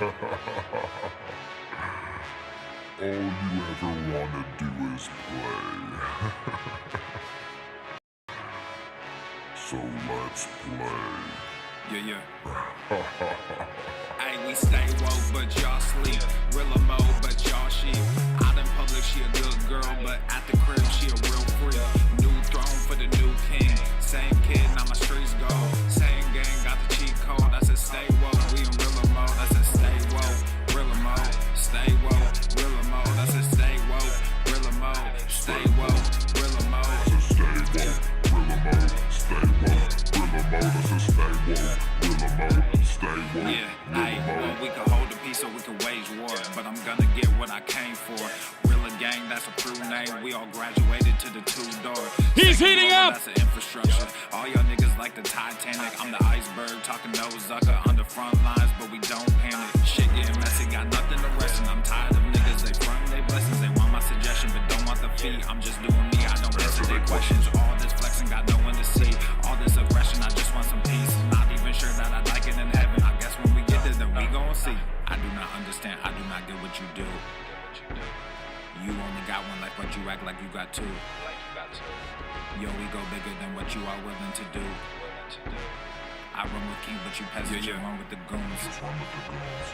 All you ever wanna do is play. So let's play. Yeah. Hey, we stay woke, but y'all sleep. Real emo, but y'all sheep. Out in public, she a good girl, but at the crib, she a real freak. New throne for the new king. Same kid, now my streets go. Same gang, got the cheat code. I said stay woke, we in real emo. I said stay woke, real emo. Stay woke, real emo. I said stay woke, real emo. Stay woke, real emo. Stay woke, real emo. Stay woke, real emo. That's a stay woke, real emo. Stay woke, Yeah, well, we can hold the peace or we can wage war, but I'm gonna get what I came for. Real gang, that's a true name. We all graduated to the two-door. He's heating up! That's the infrastructure. All y'all niggas like the Titanic. I'm the iceberg, talking no Zucker on the front lines, but we don't panic. Shit getting messy, got nothing to rest, and I'm tired of niggas. They front they blessings, they want my suggestion, but don't want the fee. I'm just doing me, I don't answer their questions. All this flexing, got no one to see. All this aggression, I just want some peace. Not even sure that I'd like it in heaven. I guess when we get there, then we gon' see. I do not understand, I do not get what you do. You only got one life, but you act like you got two. Yo, we go bigger than what you are willing to do. I run with king, but you peasants, you run with the goons.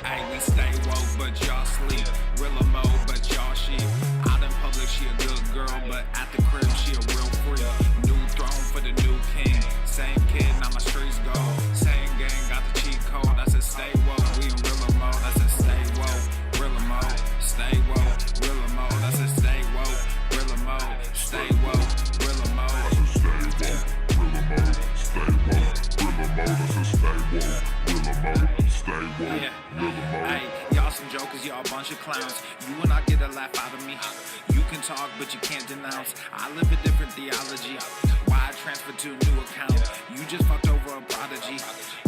Hey, we stay woke, but y'all sleep. Real emo, but y'all sheep. Out in public, she a good girl, but at the crib, she a real freak. New throne for the new king. Same kid, now my streets go. Same gang, got the cheat code. I said stay woke, we in real emo. I said stay woke, real emo. Stay woke, real emo. I said stay woke, real emo. Stay woke, real emo. Hey, y'all some jokers, y'all a bunch of clowns. You will not get a laugh out of me. You can talk, but you can't denounce. I live a different theology. Why I transferred to a new account? You just fucked over a prodigy.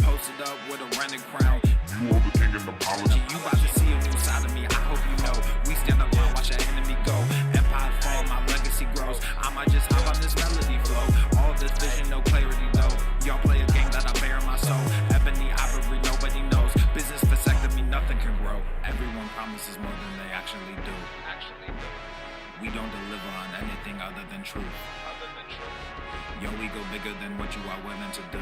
Posted up with a rented crown. You are the king and apology. You about to see a new side of me, I hope you know. We stand up and watch our enemy go. Empire fall, my legacy grows. I might just hop on this melody flow. All this vision, no clarity though. Y'all play a game that I bear in my soul. Ebony, ivory, nobody knows. Business vasectomy, nothing can grow. Everyone promises more than they actually do. We don't deliver on anything other than truth. Yo, we go bigger than what you are willing to do.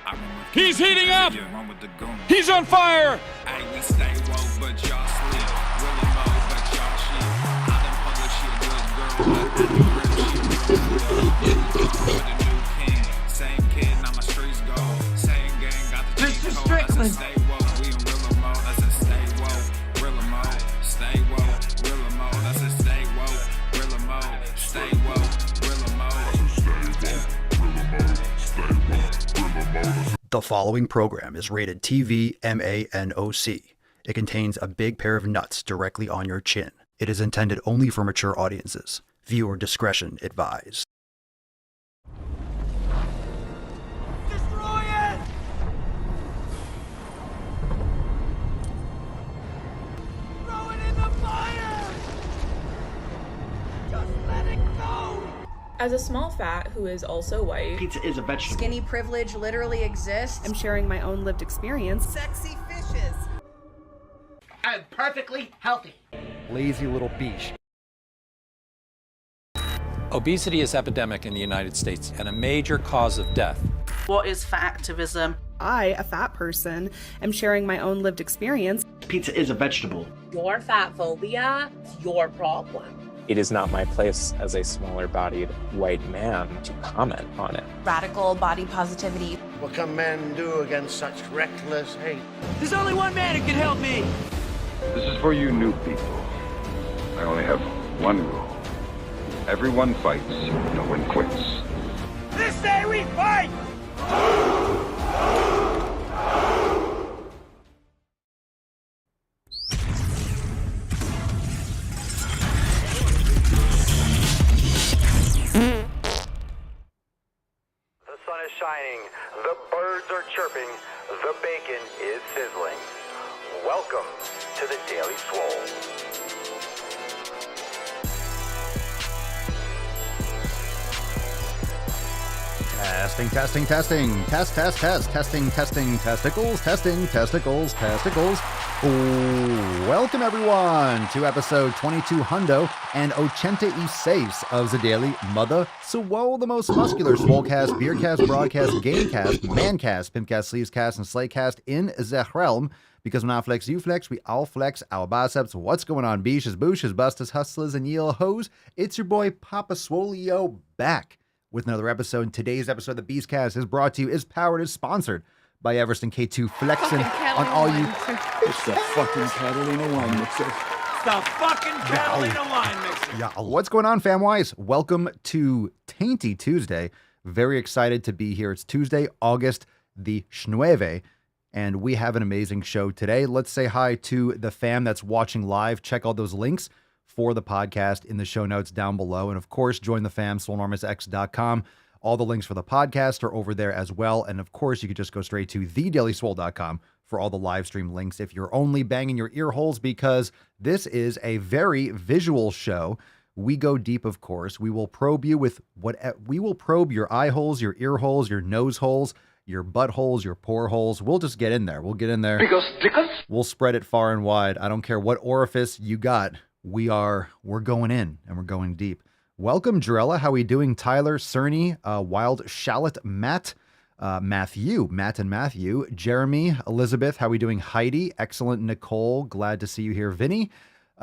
I run with He's heating up! You run with the goons. He's on fire! Hey, we stay woke, but y'all sleep. Real emo, but y'all sheep. Out in public, she a good girl, but at the crib, she a real freak. For the new king. Same kid, now my streets go. Same gang, got the cheat code. I said stay woke, we in real emo. I said stay woke, real emo. Stay woke, real emo. I said stay woke, real emo. Stay woke, real emo. The following program is rated TV MANOC. It contains a big pair of nuts directly on your chin. It is intended only for mature audiences. Viewer discretion advised. Destroy it! Throw it in the fire! Just let it go! As a small fat who is also white, Pizza is a vegetable. Skinny privilege literally exists. I'm sharing my own lived experience. Sexy fishes! I'm perfectly healthy. Lazy little beach. Obesity is epidemic in the United States and a major cause of death. What is fat activism? I, a fat person, am sharing my own lived experience. Pizza is a vegetable. Your fat phobia is your problem. It is not my place as a smaller-bodied white man to comment on it. Radical body positivity. What can men do against such reckless hate? There's only one man who can help me! This is for you new people. I only have one rule. Everyone fights, no one quits. This day we fight! The sun is shining, the birds are chirping, the bacon is sizzling. Welcome to the Daily Swole. Testing, testing, testing. Test, test, test. Testing, testing, testicles. Testing, testicles, testicles. Ooh, welcome, everyone, to episode 22 Hundo and 86 of the Daily Mother Swole, the most muscular Swolecast, Beercast, Broadcast, Gamecast, Mancast, Pimpcast, Sleevescast, and Slaycast in the realm. Because when I flex, you flex, we all flex our biceps. What's going on, beaches, booshes, busters, hustlers, and yell hoes? It's your boy, Papa Swolio, back with another episode. Today's episode of the Beastcast is brought to you, is powered, is sponsored by Everest K2 flexing on all you. It's the fucking Catalina wine mixer. The fucking Catalina wine mixer. Yeah. What's going on, famwise? Welcome to Tainty Tuesday. Very excited to be here. It's Tuesday, August the 9th. And we have an amazing show today. Let's say hi to the fam that's watching live. Check all those links for the podcast in the show notes down below. And of course, join the fam, swolenormousx.com. All the links for the podcast are over there as well. And of course, you could just go straight to thedailyswole.com for all the live stream links if you're only banging your ear holes, because this is a very visual show. We go deep, of course. We will probe you with we will probe your eye holes, your ear holes, your nose holes, your buttholes, your pore holes. We'll just get in there. We'll get in there. We'll spread it far and wide. I don't care what orifice you got. We're going in and we're going deep. Welcome, Jarella. How we doing? Tyler, Cerny, Wild Shallot, Matt and Matthew, Jeremy, Elizabeth. How we doing? Heidi, excellent. Nicole, glad to see you here. Vinny,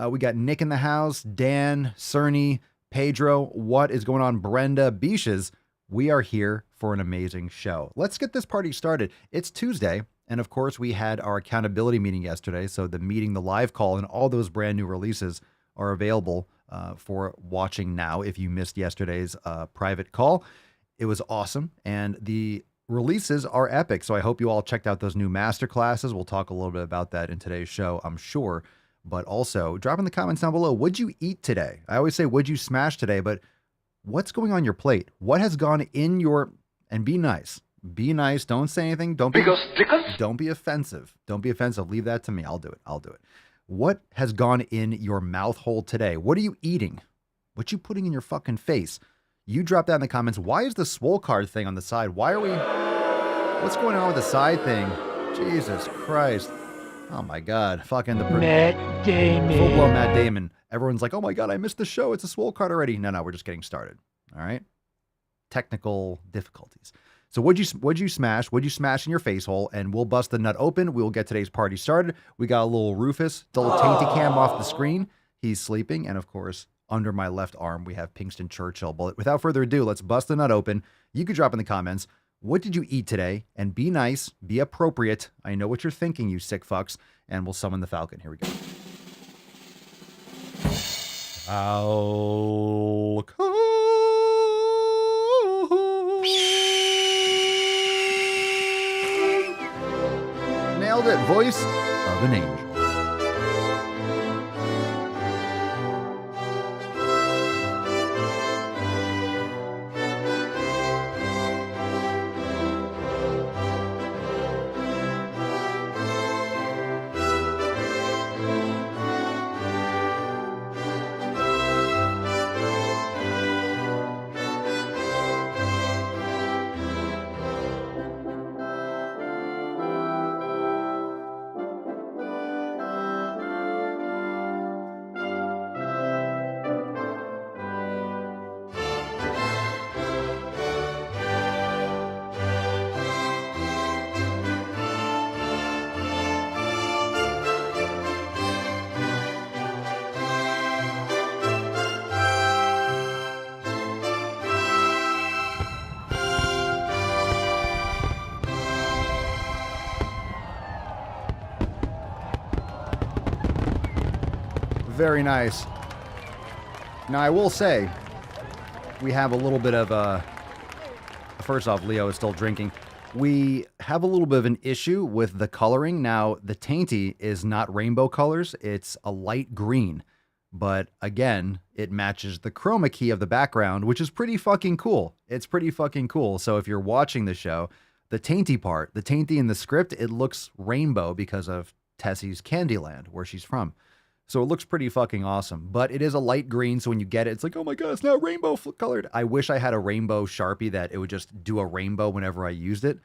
we got Nick in the house. Dan, Cerny, Pedro. What is going on? Brenda, Beaches. We are here for an amazing show. Let's get this party started. It's Tuesday, and of course, we had our accountability meeting yesterday, so the meeting, the live call, and all those brand new releases are available for watching now if you missed yesterday's private call. It was awesome, and the releases are epic, so I hope you all checked out those new master classes. We'll talk a little bit about that in today's show, I'm sure, but also drop in the comments down below, what'd you eat today? I always say, what'd you smash today, but what's going on your plate? What has gone in your... And be nice. Be nice. Don't say anything. Don't be offensive. Don't be offensive. Leave that to me. I'll do it. What has gone in your mouth hole today? What are you eating? What you putting in your fucking face? You drop that in the comments. Why is the swole card thing on the side? Why are we... What's going on with the side thing? Jesus Christ. Oh my God. Fucking the... Matt Damon. Full-blown Matt Damon. Everyone's like, oh my God, I missed the show. It's a swole card already. No, we're just getting started. All right. Technical difficulties. So what'd you smash? What'd you smash in your face hole? And we'll bust the nut open. We will get today's party started. We got a little Rufus, little tainty cam off the screen. He's sleeping. And of course, under my left arm, we have Pinkston Churchill. But without further ado, let's bust the nut open. You could drop in the comments, what did you eat today? And be nice, be appropriate. I know what you're thinking, you sick fucks. And we'll summon the Falcon. Here we go. Falcon. Nailed it. Voice of an angel. Very nice. Now, I will say, we have a little bit of first off, Leo is still drinking. We have a little bit of an issue with the coloring. Now, the Tainty is not rainbow colors. It's a light green. But again, it matches the chroma key of the background, which is pretty fucking cool. It's pretty fucking cool. So if you're watching the show, the Tainty part, the Tainty in the script, it looks rainbow because of Tessie's Candyland, where she's from. So it looks pretty fucking awesome, but it is a light green. So when you get it, it's like, oh my God, it's not rainbow colored. I wish I had a rainbow Sharpie that it would just do a rainbow whenever I used it.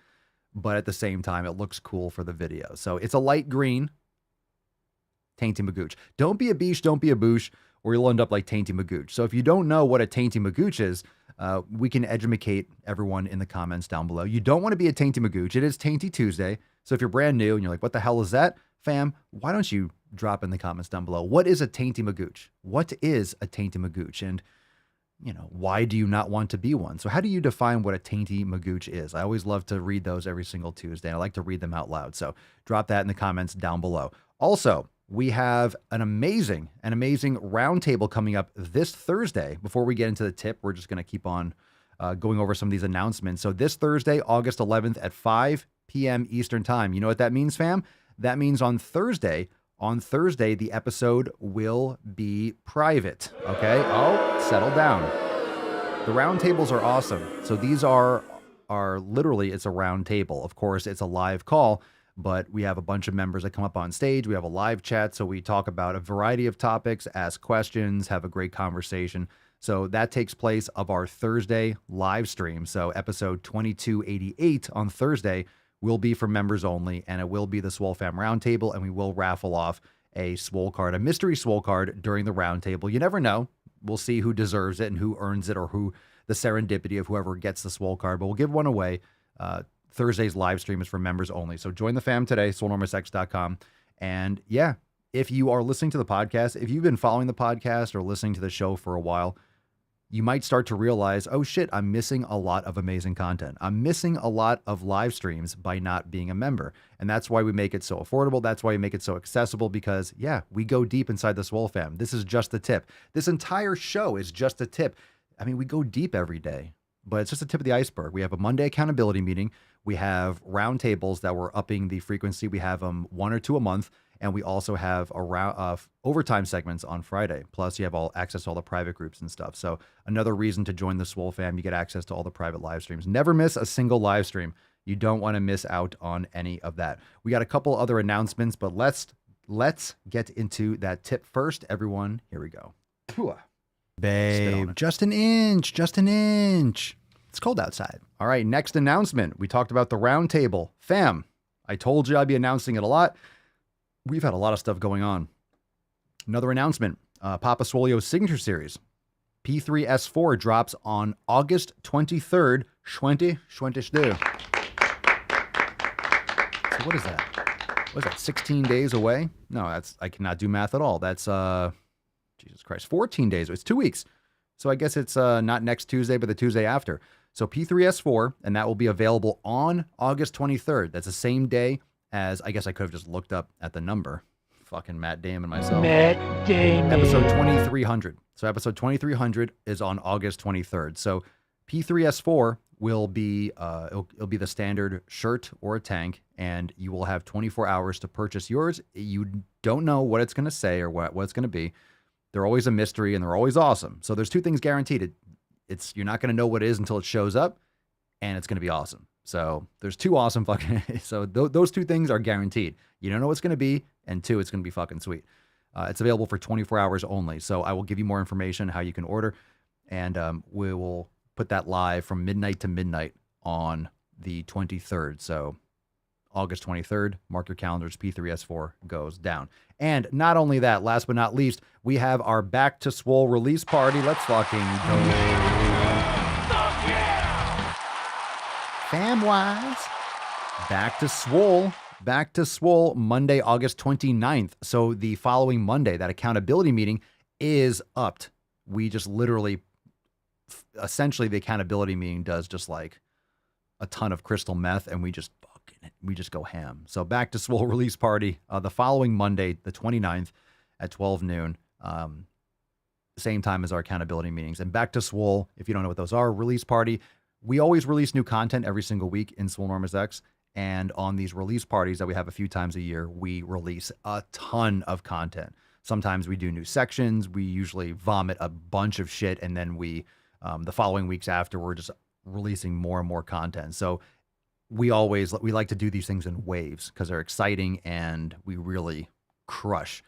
But at the same time, it looks cool for the video. So it's a light green Tainty Magooch. Don't be a beesh, don't be a boosh, or you'll end up like Tainty Magooch. So if you don't know what a Tainty Magooch is, we can educate everyone in the comments down below. You don't want to be a Tainty Magooch. It is Tainty Tuesday. So if you're brand new and you're like, what the hell is that? Fam, why don't you drop in the comments down below? What is a Tainty Magooch? What is a Tainty Magooch? And, you know, why do you not want to be one? So how do you define what a Tainty Magooch is? I always love to read those every single Tuesday. I like to read them out loud. So drop that in the comments down below. Also, we have an amazing roundtable coming up this Thursday. Before we get into the tip, we're just going to keep on going over some of these announcements. So this Thursday, August 11th at 5 p.m. Eastern time. You know what that means, fam? That means on Thursday, the episode will be private. Okay? Oh, settle down. The roundtables are awesome. So these are literally, it's a round table. Of course, it's a live call, but we have a bunch of members that come up on stage. We have a live chat, so we talk about a variety of topics, ask questions, have a great conversation. So that takes place of our Thursday live stream. So episode 2288 on Thursday will be for members only, and it will be the Swole Fam Roundtable, and we will raffle off a Swole card, a mystery Swole card during the Roundtable. You never know. We'll see who deserves it and who earns it, or who the serendipity of whoever gets the Swole card, but we'll give one away. Thursday's live stream is for members only. So join the fam today, swolenormousx.com. And yeah, if you are listening to the podcast, if you've been following the podcast or listening to the show for a while, you might start to realize, oh shit, I'm missing a lot of amazing content. I'm missing a lot of live streams by not being a member. And that's why we make it so affordable. That's why we make it so accessible, because yeah, we go deep inside the Swole Fam. This is just the tip. This entire show is just a tip. I mean, we go deep every day, but it's just the tip of the iceberg. We have a Monday accountability meeting. We have roundtables that we're upping the frequency. We have them 1 or 2 a month. And we also have overtime segments on Friday. Plus, you have all access to all the private groups and stuff. So another reason to join the Swole Fam, you get access to all the private live streams. Never miss a single live stream. You don't want to miss out on any of that. We got a couple other announcements, but let's get into that tip first. Everyone, here we go. Babe, just an inch. It's cold outside. All right, next announcement. We talked about the roundtable. Fam, I told you I'd be announcing it a lot. We've had a lot of stuff going on. Another announcement, Papa Swolio's signature series, P3S4 drops on August 23rd, 2022. So what is that? What is that, 16 days away? No, I cannot do math at all. That's, Jesus Christ, 14 days. It's 2 weeks. So I guess it's not next Tuesday, but the Tuesday after. So P3S4, and that will be available on August 23rd. That's the same day as, I guess I could have just looked up at the number. Fucking Matt Damon myself. Matt Damon. Episode 2300. So episode 2300 is on August 23rd. So P3S4 will be, it'll be the standard shirt or a tank, and you will have 24 hours to purchase yours. You don't know what it's going to say or what it's going to be. They're always a mystery, and they're always awesome. So there's 2 things guaranteed. You're not going to know what it is until it shows up, and it's going to be awesome. So there's 2 awesome fucking, so those 2 things are guaranteed. You don't know what it's going to be, and 2, it's going to be fucking sweet. It's available for 24 hours only. So I will give you more information how you can order, and we will put that live from midnight to midnight on the 23rd. So August 23rd, mark your calendars, P3S4 goes down. And not only that, last but not least, we have our Back to Swole release party. Let's fucking go. Fam-wise, Back to Swole, Monday, August 29th. So the following Monday, that accountability meeting is upped. We just literally, essentially the accountability meeting does just like a ton of crystal meth, and we just go ham. So Back to Swole release party, the following Monday, the 29th at 12 noon. Same time as our accountability meetings. And Back to Swole, if you don't know what those are, release party. We always release new content every single week in Swole Enormous X. And on these release parties that we have a few times a year, we release a ton of content. Sometimes we do new sections. We usually vomit a bunch of shit. And then we, the following weeks after, we're just releasing more and more content. So we like to do these things in waves because they're exciting and we really crush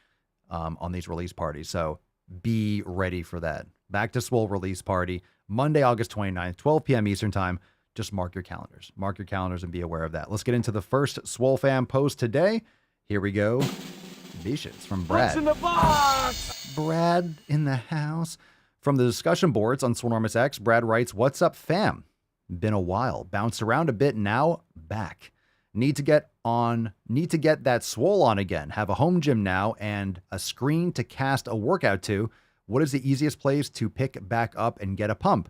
on these release parties. So be ready for that. Back to Swole release party, Monday, August 29th, 12 p.m. Eastern time. Just mark your calendars. Mark your calendars and be aware of that. Let's get into the first Swole fam post today. Here we go. Bishes from Brad. What's in the box? Brad in the house. From the discussion boards on Swolenormous X, Brad writes, "What's up, fam? Been a while. Bounced around a bit, now back. Need to get that Swole on again. Have a home gym now and a screen to cast a workout to. What is the easiest place to pick back up and get a pump?"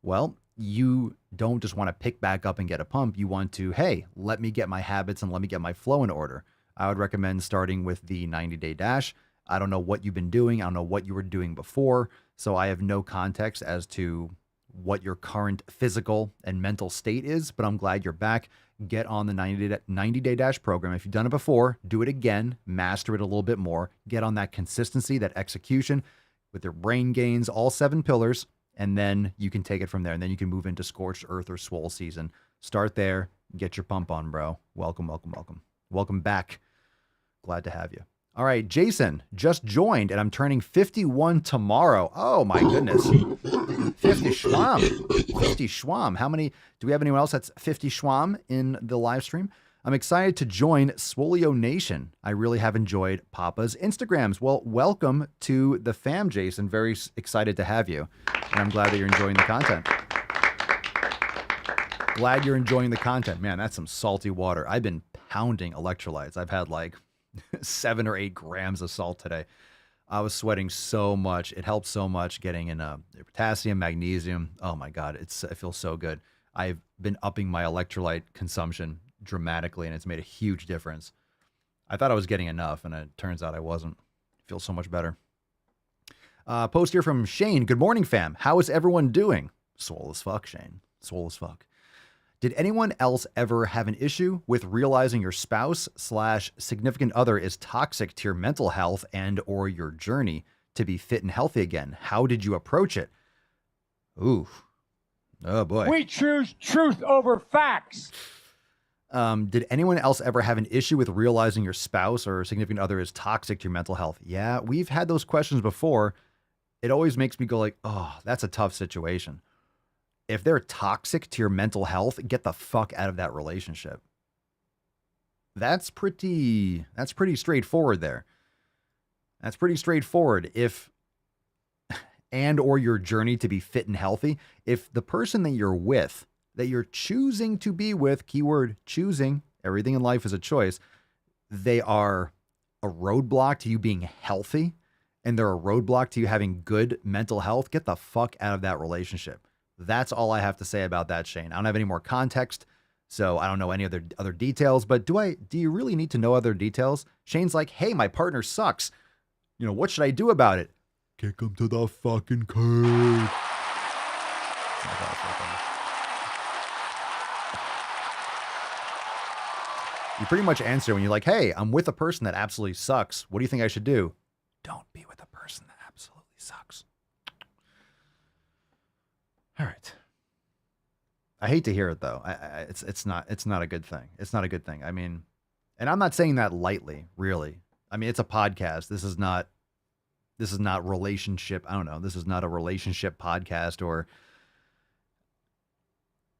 Well, you don't just want to pick back up and get a pump. You want to, hey, let me get my habits and let me get my flow in order. I would recommend starting with the 90-day dash. I don't know what you've been doing. I don't know what you were doing before. So I have no context as to what your current physical and mental state is, but I'm glad you're back. Get on the 90-day dash program. If you've done it before, do it again, master it a little bit more, get on that consistency, that execution with your brain gains, all 7 pillars, and then you can take it from there. And then you can move into Scorched Earth or Swole season. Start there, get your pump on, bro. Welcome, welcome, welcome. Welcome back. Glad to have you. All right, Jason just joined, and I'm turning 51 tomorrow. Oh, my goodness. 50 schwam. 50 schwam. How many? Do we have anyone else that's 50 schwam in the live stream? I'm excited to join Swolio Nation. I really have enjoyed Papa's Instagrams. Well, welcome to the fam, Jason. Very excited to have you, and I'm glad that you're enjoying the content. Glad you're enjoying the content. Man, that's some salty water. I've been pounding electrolytes. I've had like 7 or 8 grams of salt today. I was sweating so much. It helps so much getting in potassium, magnesium. Oh my God, it feels so good. I've been upping my electrolyte consumption dramatically, and it's made a huge difference. I thought I was getting enough, and it turns out I wasn't. It feels so much better. Post here from Shane. Good morning, fam. How is everyone doing? Swole as fuck, Shane. Swole as fuck. Did anyone else ever have an issue with realizing your spouse/significant other is toxic to your mental health and or your journey to be fit and healthy again? How did you approach it? Ooh. Oh, boy. We choose truth over facts. Did anyone else ever have an issue with realizing your spouse or significant other is toxic to your mental health? Yeah, we've had those questions before. It always makes me go like, oh, that's a tough situation. If they're toxic to your mental health, get the fuck out of that relationship. That's pretty straightforward there. That's pretty straightforward. If and or your journey to be fit and healthy, if the person that you're with, that you're choosing to be with, keyword choosing, everything in life is a choice, they are a roadblock to you being healthy, and they're a roadblock to you having good mental health, get the fuck out of that relationship. That's all I have to say about that, Shane. I don't have any more context, so I don't know any other details, but do you really need to know other details? Shane's like, hey, my partner sucks. You know, what should I do about it? Kick him to the fucking curb. You pretty much answer when you're like, hey, I'm with a person that absolutely sucks. What do you think I should do? Don't be with a person that absolutely sucks. All right. I hate to hear it though. It's not a good thing. It's not a good thing. I mean, and I'm not saying that lightly, really. I mean, it's a podcast. This is not relationship. I don't know. This is not a relationship podcast, or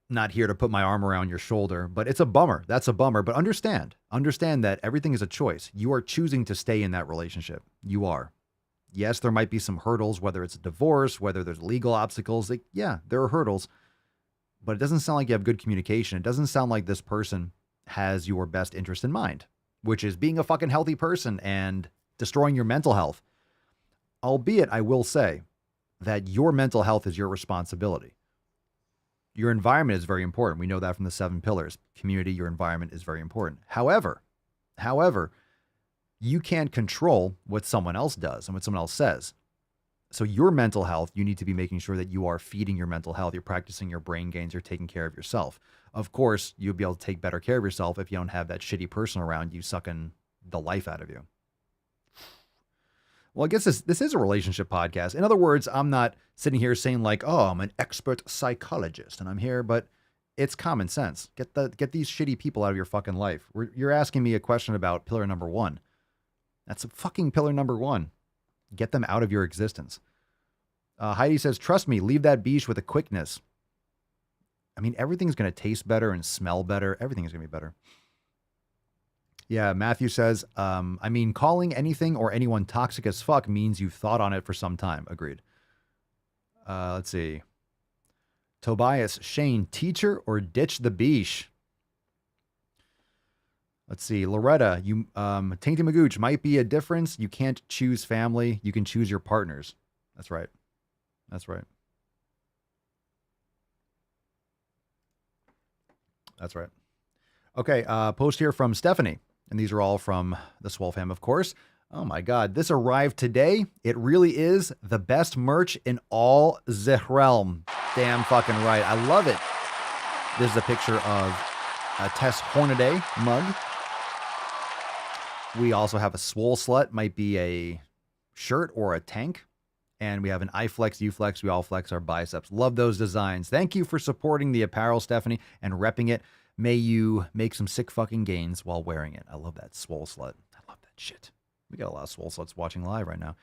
not here to put my arm around your shoulder, but it's a bummer. That's a bummer. But understand that everything is a choice. You are choosing to stay in that relationship. You are. Yes, there might be some hurdles, whether it's a divorce, whether there's legal obstacles. Yeah, there are hurdles, but it doesn't sound like you have good communication. It doesn't sound like this person has your best interest in mind, which is being a fucking healthy person and destroying your mental health. Albeit, I will say that your mental health is your responsibility. Your environment is very important. We know that from the 7 pillars. Community, your environment is very important. However, you can't control what someone else does and what someone else says. So your mental health, you need to be making sure that you are feeding your mental health. You're practicing your brain gains. You're taking care of yourself. Of course, you'll be able to take better care of yourself if you don't have that shitty person around you sucking the life out of you. Well, I guess this is a relationship podcast. In other words, I'm not sitting here saying like, oh, I'm an expert psychologist and I'm here, but it's common sense. Get these shitty people out of your fucking life. You're asking me a question about pillar number 1. That's fucking pillar number one. Get them out of your existence. Heidi says, trust me, leave that beach with a quickness. I mean, everything's going to taste better and smell better. Everything is going to be better. Yeah, Matthew says, I mean, calling anything or anyone toxic as fuck means you've thought on it for some time. Agreed. Let's see. Tobias, Shane, teacher or ditch the beach? Let's see. Loretta, you, Tainty Magooch, might be a difference. You can't choose family. You can choose your partners. That's right. That's right. That's right. Okay, post here from Stephanie. And these are all from the Swole fam, of course. Oh my God, this arrived today. It really is the best merch in all the realm. Damn fucking right. I love it. This is a picture of a Tess Hornaday mug. We also have a Swole Slut, might be a shirt or a tank. And we have an I flex, you flex, we all flex our biceps. Love those designs. Thank you for supporting the apparel, Stephanie, and repping it. May you make some sick fucking gains while wearing it. I love that Swole Slut. I love that shit. We got a lot of Swole Sluts watching live right now.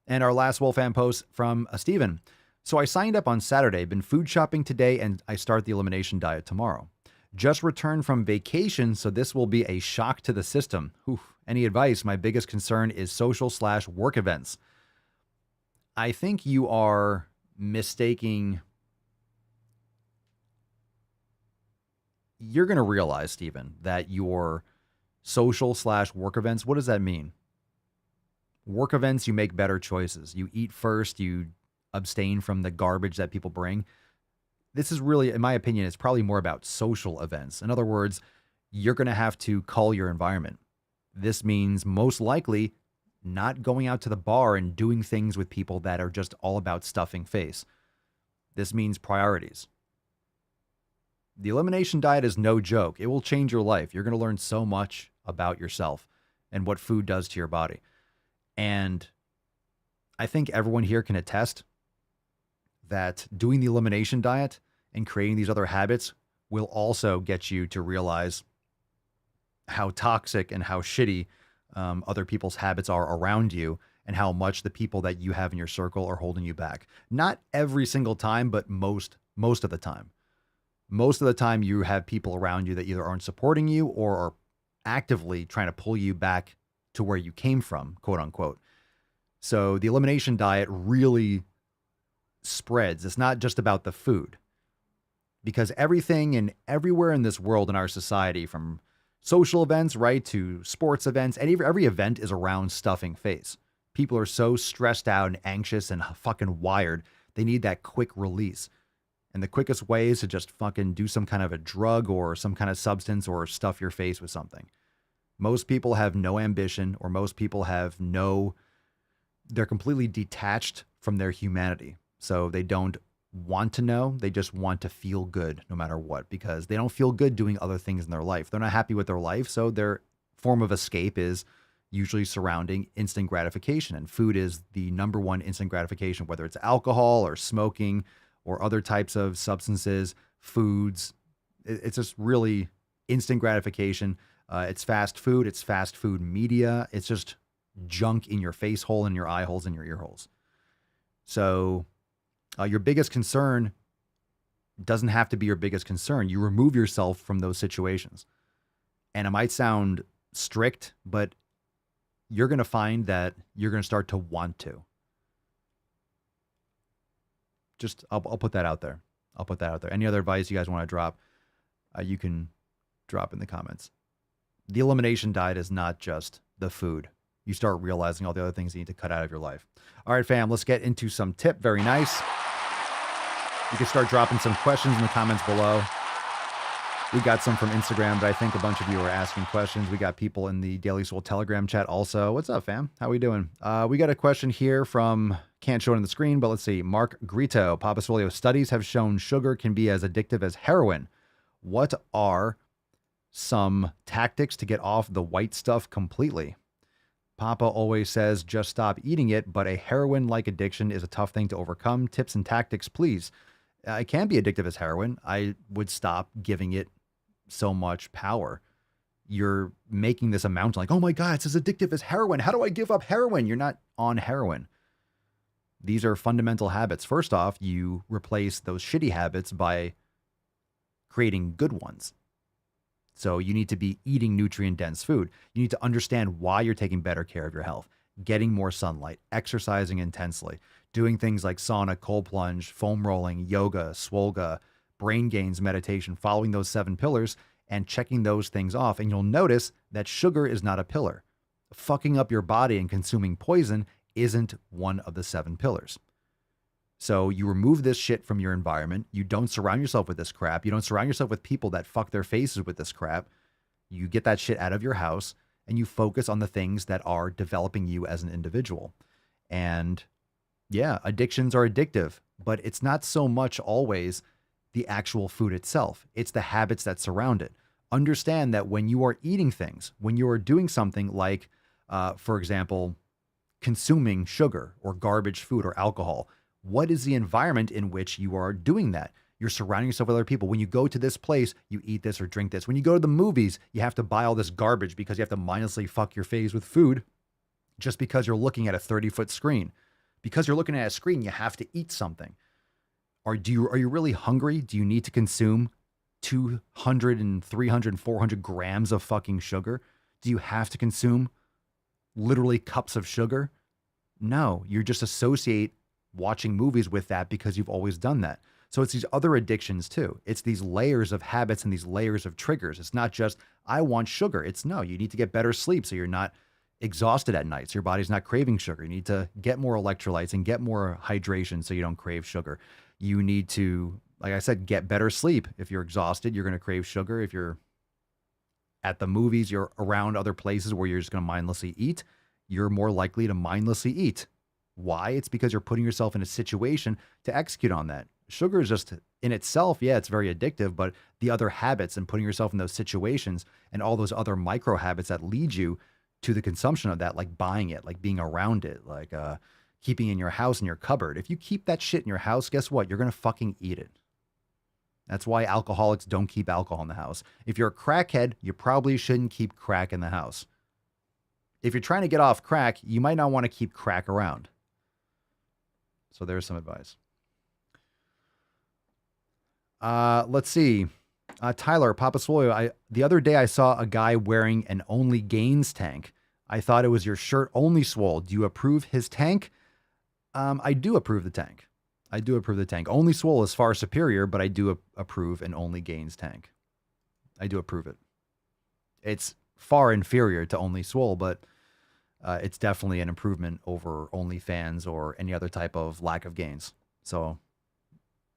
And our last Swole fan post from Steven. So I signed up on Saturday, been food shopping today, and I start the elimination diet tomorrow. Just returned from vacation, so this will be a shock to the system. Oof. Any advice? My biggest concern is social/work events. I think you are mistaking. You're going to realize, Stephen, that your social/work events, what does that mean? Work events, you make better choices. You eat first, you abstain from the garbage that people bring. This is really, in my opinion, it's probably more about social events. In other words, you're going to have to cull your environment. This means most likely not going out to the bar and doing things with people that are just all about stuffing face. This means priorities. The elimination diet is no joke. It will change your life. You're going to learn so much about yourself and what food does to your body. And I think everyone here can attest that doing the elimination diet and creating these other habits will also get you to realize how toxic and how shitty other people's habits are around you and how much the people that you have in your circle are holding you back. Not every single time, but most of the time. Most of the time you have people around you that either aren't supporting you or are actively trying to pull you back to where you came from, quote unquote. So the elimination diet really spreads. It's not just about the food, because everything and everywhere in this world, in our society, from social events, right, to sports events, and every event is around stuffing face. People are so stressed out and anxious and fucking wired. They need that quick release. And the quickest way is to just fucking do some kind of a drug or some kind of substance or stuff your face with something. Most people have no ambition, or most people have they're completely detached from their humanity. So they don't want to know. They just want to feel good no matter what, because they don't feel good doing other things in their life. They're not happy with their life. So their form of escape is usually surrounding instant gratification. And food is the number one instant gratification, whether it's alcohol or smoking or other types of substances, foods. It's just really instant gratification. It's fast food. It's fast food media. It's just junk in your face hole, in your eye holes, in your ear holes. So your biggest concern doesn't have to be your biggest concern. You remove yourself from those situations. And it might sound strict, but you're going to find that you're going to start to want to. Just, I'll put that out there. I'll put that out there. Any other advice you guys want to drop, you can drop in the comments. The elimination diet is not just the food. You start realizing all the other things you need to cut out of your life. All right, fam, let's get into some tip. Very nice. You can start dropping some questions in the comments below. We got some from Instagram, but I think a bunch of you are asking questions. We got people in the Daily Swole Telegram chat also. What's up, fam? How we doing? We got a question here from, can't show it on the screen, but let's see. Mark Grito. Papa Swolio, studies have shown sugar can be as addictive as heroin. What are some tactics to get off the white stuff completely? Papa always says just stop eating it, but a heroin-like addiction is a tough thing to overcome. Tips and tactics, please. It can be addictive as heroin. I would stop giving it so much power. you're making this a mountain like, oh my God, it's as addictive as heroin. How do I give up heroin? You're not on heroin. These are fundamental habits. First off, you replace those shitty habits by creating good ones. So you need to be eating nutrient-dense food. You need to understand why you're taking better care of your health, getting more sunlight, exercising intensely, doing things like sauna, cold plunge, foam rolling, yoga, swolga, brain gains, meditation, following those 7 pillars and checking those things off. And you'll notice that sugar is not a pillar. Fucking up your body and consuming poison isn't one of the 7 pillars. So you remove this shit from your environment. You don't surround yourself with this crap. You don't surround yourself with people that fuck their faces with this crap. You get that shit out of your house and you focus on the things that are developing you as an individual. And yeah, addictions are addictive, but it's not so much always the actual food itself. It's the habits that surround it. Understand that when you are eating things, when you are doing something like, for example, consuming sugar or garbage food or alcohol, what is the environment in which you are doing that? You're surrounding yourself with other people. When you go to this place, you eat this or drink this. When you go to the movies, you have to buy all this garbage because you have to mindlessly fuck your face with food just because you're looking at a 30-foot screen. Because you're looking at a screen, you have to eat something. Are you really hungry? Do you need to consume 200 and 300 and 400 grams of fucking sugar? Do you have to consume literally cups of sugar? No, you just associate watching movies with that because you've always done that. So it's these other addictions too. It's these layers of habits and these layers of triggers. It's not just, I want sugar. It's no, you need to get better sleep so you're not exhausted at night, so your body's not craving sugar. You need to get more electrolytes and get more hydration so you don't crave sugar. You need to, like I said, get better sleep. If you're exhausted, you're going to crave sugar. If you're at the movies, you're around other places where you're just going to mindlessly eat, you're more likely to mindlessly eat. Why? It's because you're putting yourself in a situation to execute on that. Sugar is just in itself, yeah, it's very addictive, but the other habits and putting yourself in those situations and all those other micro habits that lead you to the consumption of that, like buying it, like being around it, like keeping it in your house, in your cupboard. If you keep that shit in your house, guess what? You're going to fucking eat it. That's why alcoholics don't keep alcohol in the house. If you're a crackhead, you probably shouldn't keep crack in the house. If you're trying to get off crack, you might not want to keep crack around. So there's some advice. Let's see. Tyler, Papa Swole, the other day I saw a guy wearing an Only Gains tank. I thought it was your shirt Only Swole. Do you approve his tank? I do approve the tank. I do approve the tank. Only Swole is far superior, but I do approve an Only Gains tank. I do approve it. It's far inferior to Only Swole, but it's definitely an improvement over OnlyFans or any other type of lack of gains. So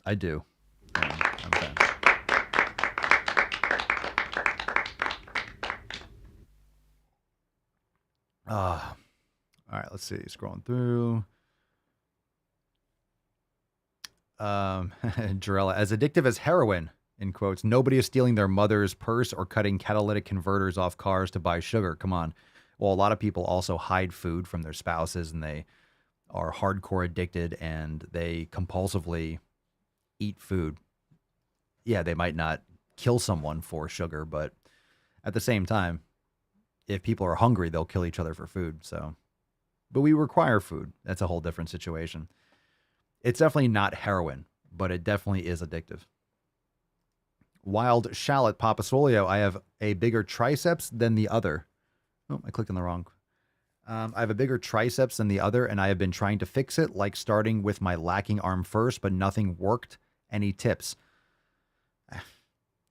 I do. I'm a fan. All right, let's see. Scrolling through. Jarella, as addictive as heroin, in quotes, nobody is stealing their mother's purse or cutting catalytic converters off cars to buy sugar. Come on. Well, a lot of people also hide food from their spouses and they are hardcore addicted and they compulsively eat food. Yeah, they might not kill someone for sugar, but at the same time, if people are hungry, they'll kill each other for food. So, but we require food. That's a whole different situation. It's definitely not heroin, but it definitely is addictive. Wild Shallot, Papa Swolio, I have a bigger triceps than the other. Oh, I clicked on the wrong. I have a bigger triceps than the other, and I have been trying to fix it, like starting with my lacking arm first, but nothing worked. Any tips?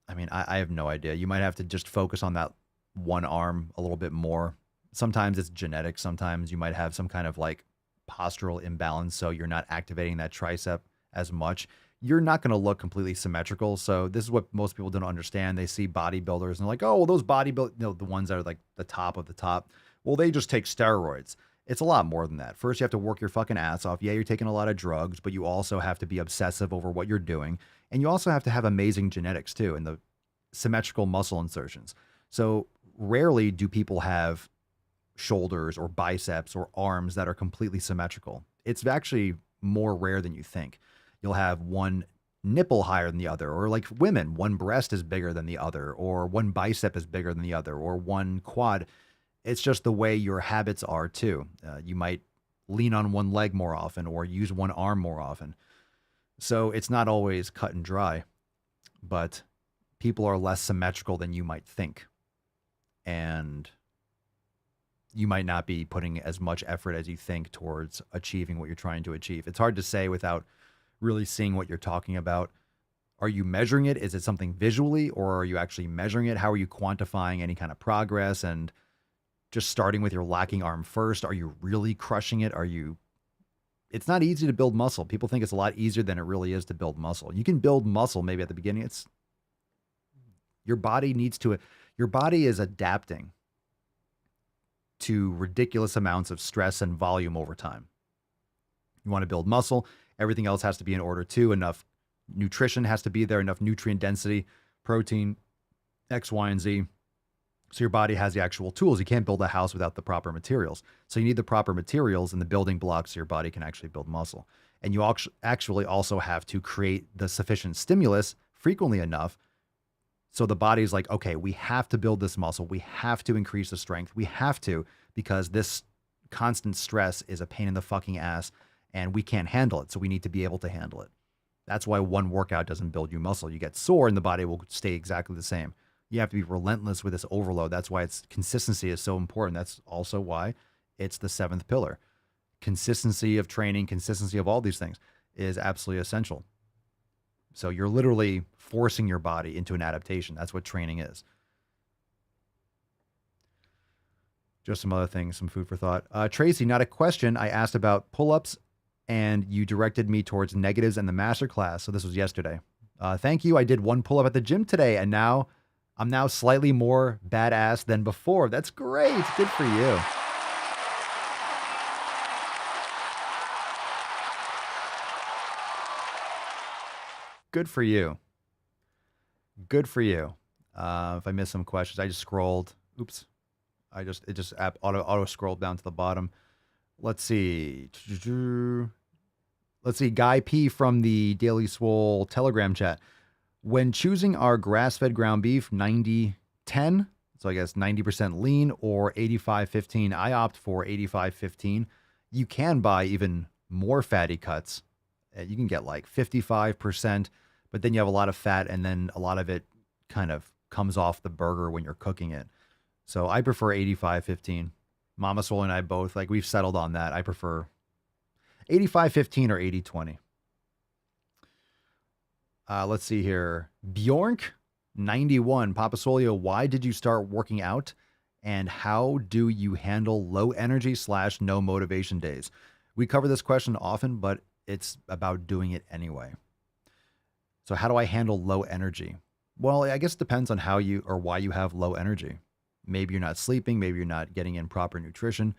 I mean, I have no idea. You might have to just focus on that one arm a little bit more. Sometimes it's genetic. Sometimes you might have some kind of like postural imbalance, so you're not activating that tricep as much. You're not going to look completely symmetrical. So this is what most people don't understand. They see bodybuilders and they're like, oh, well, those bodybuilders, the ones that are like the top of the top, well, they just take steroids. It's a lot more than that. First, you have to work your fucking ass off. Yeah, you're taking a lot of drugs, but you also have to be obsessive over what you're doing. And you also have to have amazing genetics too, and the symmetrical muscle insertions. So rarely do people have shoulders or biceps or arms that are completely symmetrical. It's actually more rare than you think. You'll have one nipple higher than the other, or like women, one breast is bigger than the other, or one bicep is bigger than the other, or one quad. It's just the way your habits are too. You might lean on one leg more often or use one arm more often. So it's not always cut and dry, but people are less symmetrical than you might think. And you might not be putting as much effort as you think towards achieving what you're trying to achieve. It's hard to say without really seeing what you're talking about. Are you measuring it? Is it something visually, or are you actually measuring it? How are you quantifying any kind of progress? And just starting with your lacking arm first, are you really crushing it? It's not easy to build muscle. People think it's a lot easier than it really is to build muscle. You can build muscle maybe at the beginning. Your body is adapting to ridiculous amounts of stress and volume over time. You want to build muscle, everything else has to be in order too. Enough nutrition has to be there, enough nutrient density, protein, X, Y, and Z. So your body has the actual tools. You can't build a house without the proper materials. So you need the proper materials and the building blocks so your body can actually build muscle. And you actually also have to create the sufficient stimulus frequently enough so the body's like, okay, we have to build this muscle. We have to increase the strength. We have to, because this constant stress is a pain in the fucking ass and we can't handle it. So we need to be able to handle it. That's why one workout doesn't build you muscle. You get sore and the body will stay exactly the same. You have to be relentless with this overload. That's why consistency is so important. That's also why it's the seventh pillar. Consistency of training, consistency of all these things is absolutely essential. So you're literally forcing your body into an adaptation. That's what training is. Just some other things, some food for thought. Tracy, not a question. I asked about pull-ups and you directed me towards negatives in the masterclass. So this was yesterday. Thank you. I did one pull-up at the gym today and I'm now slightly more badass than before. That's great. Good for you. Good for you. Good for you. If I missed some questions, I just scrolled. Oops. It just auto scrolled down to the bottom. Let's see. Let's see. Guy P from the Daily Swole Telegram chat. When choosing our grass-fed ground beef, 90-10, so I guess 90% lean or 85-15, I opt for 85-15. You can buy even more fatty cuts. You can get like 55%, but then you have a lot of fat and then a lot of it kind of comes off the burger when you're cooking it. So I prefer 85-15. Mama Swole and I both, like, we've settled on that. I prefer 85-15 or 80-20. Let's see here. Bjork, 91. Papa Solio, why did you start working out? And how do you handle low energy / no motivation days? We cover this question often, but it's about doing it anyway. So how do I handle low energy? Well, I guess it depends on how you or why you have low energy. Maybe you're not sleeping. Maybe you're not getting in proper nutrition.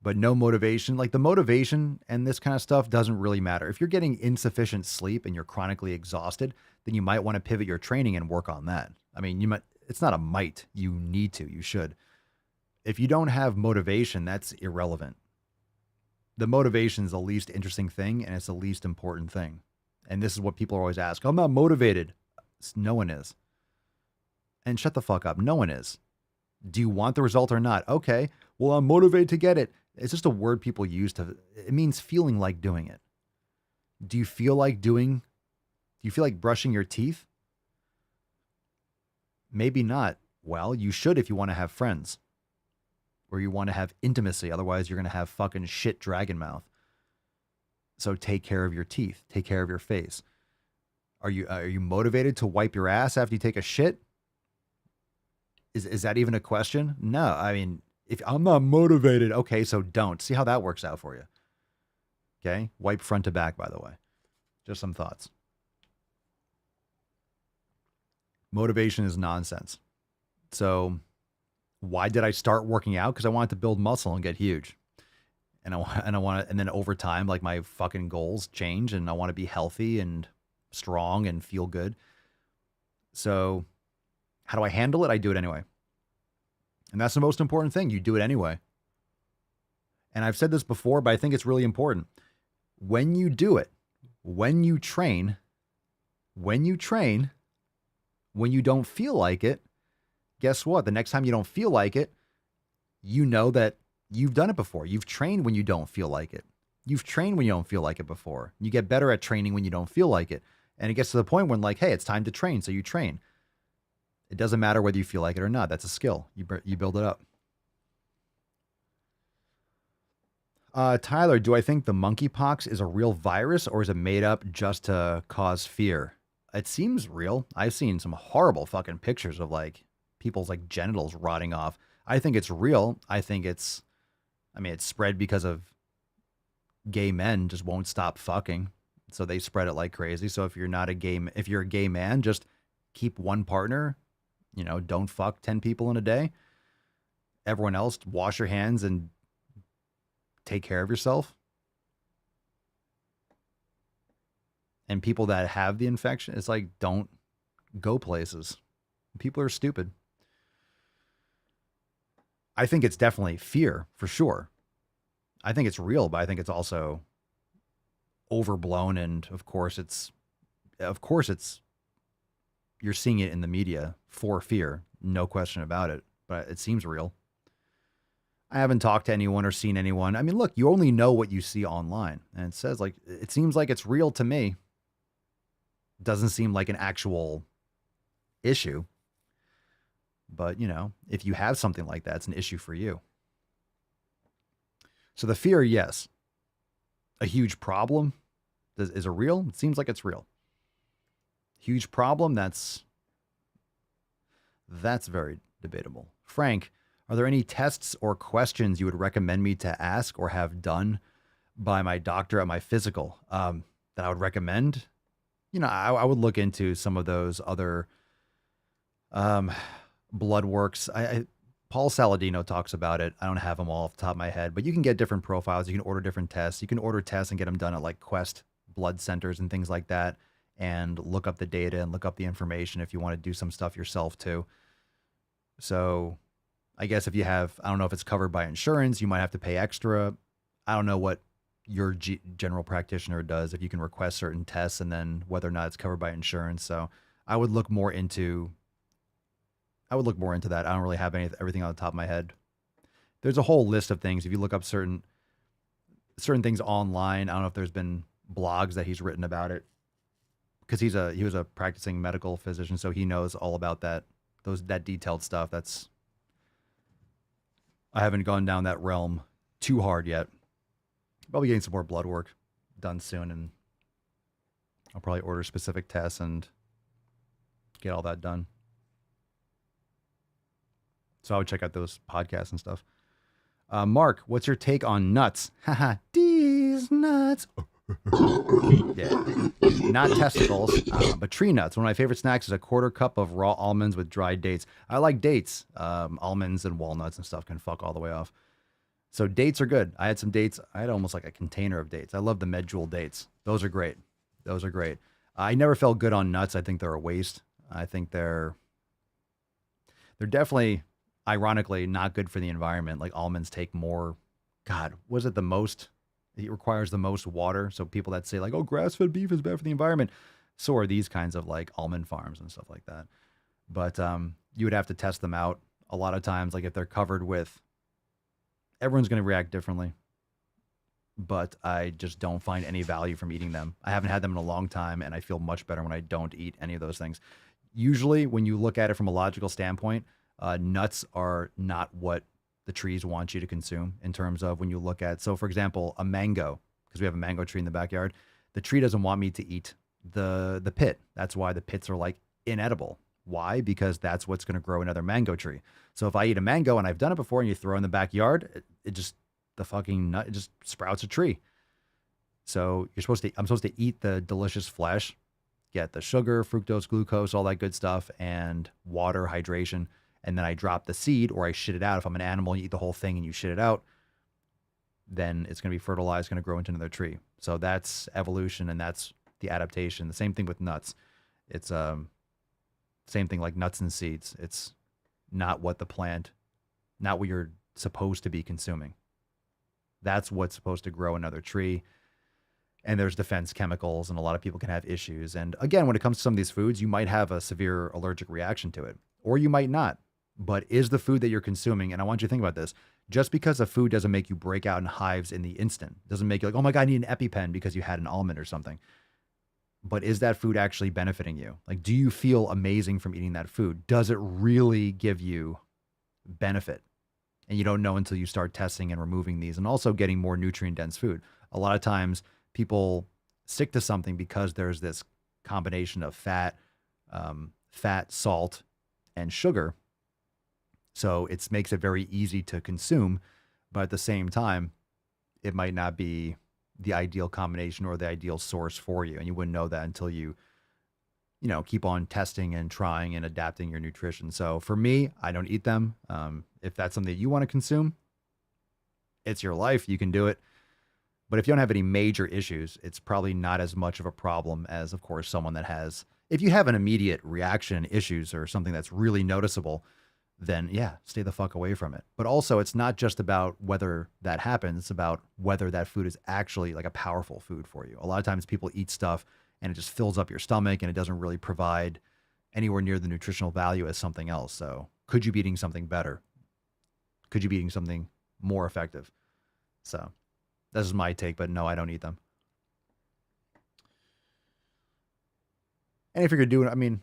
But no motivation, like the motivation and this kind of stuff doesn't really matter. If you're getting insufficient sleep and you're chronically exhausted, then you might want to pivot your training and work on that. I mean, it's not a might. You need to, you should. If you don't have motivation, that's irrelevant. The motivation is the least interesting thing and it's the least important thing. And this is what people always ask. I'm not motivated. No one is. And shut the fuck up. No one is. Do you want the result or not? Okay. Well, I'm motivated to get it. It's just a word people use it means feeling like doing it. Do you feel like brushing your teeth? Maybe not. Well, you should if you want to have friends or you want to have intimacy. Otherwise, you're going to have fucking shit dragon mouth. So take care of your teeth. Take care of your face. Are you motivated to wipe your ass after you take a shit? Is that even a question? No. I mean, if I'm not motivated, okay, so don't. See how that works out for you. Okay? Wipe front to back, by the way. Just some thoughts. Motivation is nonsense. So why did I start working out? Because I wanted to build muscle and get huge. And then over time, like, my fucking goals change and I want to be healthy and strong and feel good. So how do I handle it? I do it anyway. And that's the most important thing. You do it anyway. And I've said this before, but I think it's really important. When you do it, when you train, when you train, when you don't feel like it, guess what? The next time you don't feel like it, you know that you've done it before. You've trained when you don't feel like it. You've trained when you don't feel like it before. You get better at training when you don't feel like it. And it gets to the point when like, hey, it's time to train. So you train. It doesn't matter whether you feel like it or not. That's a skill. You build it up. Tyler, do I think the monkeypox is a real virus or is it made up just to cause fear? It seems real. I've seen some horrible fucking pictures of like people's like genitals rotting off. I think it's real. I think it's spread because of gay men just won't stop fucking. So they spread it like crazy. So if you're a gay man, just keep one partner, don't fuck 10 people in a day. Everyone else, wash your hands and take care of yourself. And people that have the infection, it's like, don't go places. People are stupid. I think it's definitely fear for sure. I think it's real, but I think it's also overblown. And of course it's, you're seeing it in the media for fear. No question about it, but it seems real. I haven't talked to anyone or seen anyone. I mean, look, you only know what you see online. And it says like, it seems like it's real to me. Doesn't seem like an actual issue. But, if you have something like that, it's an issue for you. So the fear, yes. A huge problem. Is it real? It seems like it's real. Huge problem, that's very debatable. Frank, are there any tests or questions you would recommend me to ask or have done by my doctor at my physical that I would recommend? I would look into some of those other blood works. Paul Saladino talks about it. I don't have them all off the top of my head, but you can get different profiles. You can order different tests. You can order tests and get them done at like Quest blood centers and things like that, and look up the data and look up the information if you want to do some stuff yourself too. So I guess if you have, I don't know if it's covered by insurance, you might have to pay extra. I don't know what your general practitioner does, if you can request certain tests and then whether or not it's covered by insurance. So I would look more into that. I don't really have everything on the top of my head. There's a whole list of things. If you look up certain things online, I don't know if there's been blogs that he's written about it, because he was a practicing medical physician, so he knows all about that detailed stuff. I haven't gone down that realm too hard yet. Probably getting some more blood work done soon, and I'll probably order specific tests and get all that done. So I would check out those podcasts and stuff. Mark, what's your take on nuts? Haha, these nuts. Yeah, not testicles, but tree nuts. One of my favorite snacks is a quarter cup of raw almonds with dried dates. I like dates. Almonds and walnuts and stuff can fuck all the way off. So dates are good. I had some dates. I had almost like a container of dates. I love the Medjool dates. Those are great. I never felt good on nuts. I think they're a waste. I think they're definitely, ironically, not good for the environment. Like almonds take more, God, was it the most? It requires the most water. So people that say like, oh, grass-fed beef is bad for the environment. So are these kinds of like almond farms and stuff like that. But you would have to test them out. A lot of times, like if they're covered with, everyone's going to react differently. But I just don't find any value from eating them. I haven't had them in a long time, and I feel much better when I don't eat any of those things. Usually, when you look at it from a logical standpoint, nuts are not what the trees want you to consume in terms of when you look at, so for example, a mango, because we have a mango tree in the backyard, the tree doesn't want me to eat the pit. That's why the pits are like inedible. Why? Because that's what's going to grow another mango tree. So if I eat a mango, and I've done it before, and you throw it in the backyard, it just, the fucking nut, it just sprouts a tree. So I'm supposed to eat the delicious flesh, get the sugar, fructose, glucose, all that good stuff, and water, hydration. And then I drop the seed, or I shit it out. If I'm an animal, you eat the whole thing and you shit it out, then it's going to be fertilized, going to grow into another tree. So that's evolution, and that's the adaptation. The same thing with nuts. It's same thing like nuts and seeds. It's not what not what you're supposed to be consuming. That's what's supposed to grow another tree. and there's defense chemicals, and a lot of people can have issues. And again, when it comes to some of these foods, you might have a severe allergic reaction to it, or you might not. But is the food that you're consuming, and I want you to think about this, just because a food doesn't make you break out in hives in the instant, doesn't make you like, oh my God, I need an EpiPen because you had an almond or something. But is that food actually benefiting you? Like, do you feel amazing from eating that food? Does it really give you benefit? And you don't know until you start testing and removing these, and also getting more nutrient-dense food. A lot of times people stick to something because there's this combination of fat, salt, and sugar. So it makes it very easy to consume, but at the same time, it might not be the ideal combination or the ideal source for you. And you wouldn't know that until you keep on testing and trying and adapting your nutrition. So for me, I don't eat them. If that's something that you want to consume, it's your life. You can do it. But if you don't have any major issues, it's probably not as much of a problem as, of course, someone that has. If you have an immediate reaction, issues, or something that's really noticeable, then yeah, stay the fuck away from it. But also, it's not just about whether that happens, it's about whether that food is actually like a powerful food for you. A lot of times people eat stuff and it just fills up your stomach and it doesn't really provide anywhere near the nutritional value as something else. So could you be eating something better? Could you be eating something more effective? So this is my take, but no, I don't eat them. And if you're doing,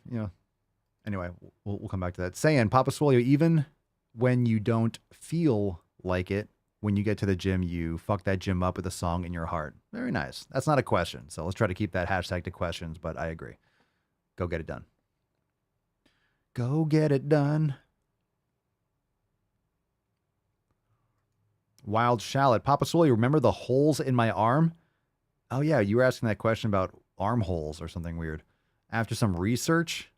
anyway, we'll come back to that. Saying, Papa Swole, even when you don't feel like it, when you get to the gym, you fuck that gym up with a song in your heart. Very nice. That's not a question. So let's try to keep that hashtag to questions, but I agree. Go get it done. Go get it done. Wild Shallot. Papa Swole, you remember the holes in my arm? Oh, yeah. You were asking that question about armholes or something weird. After some research,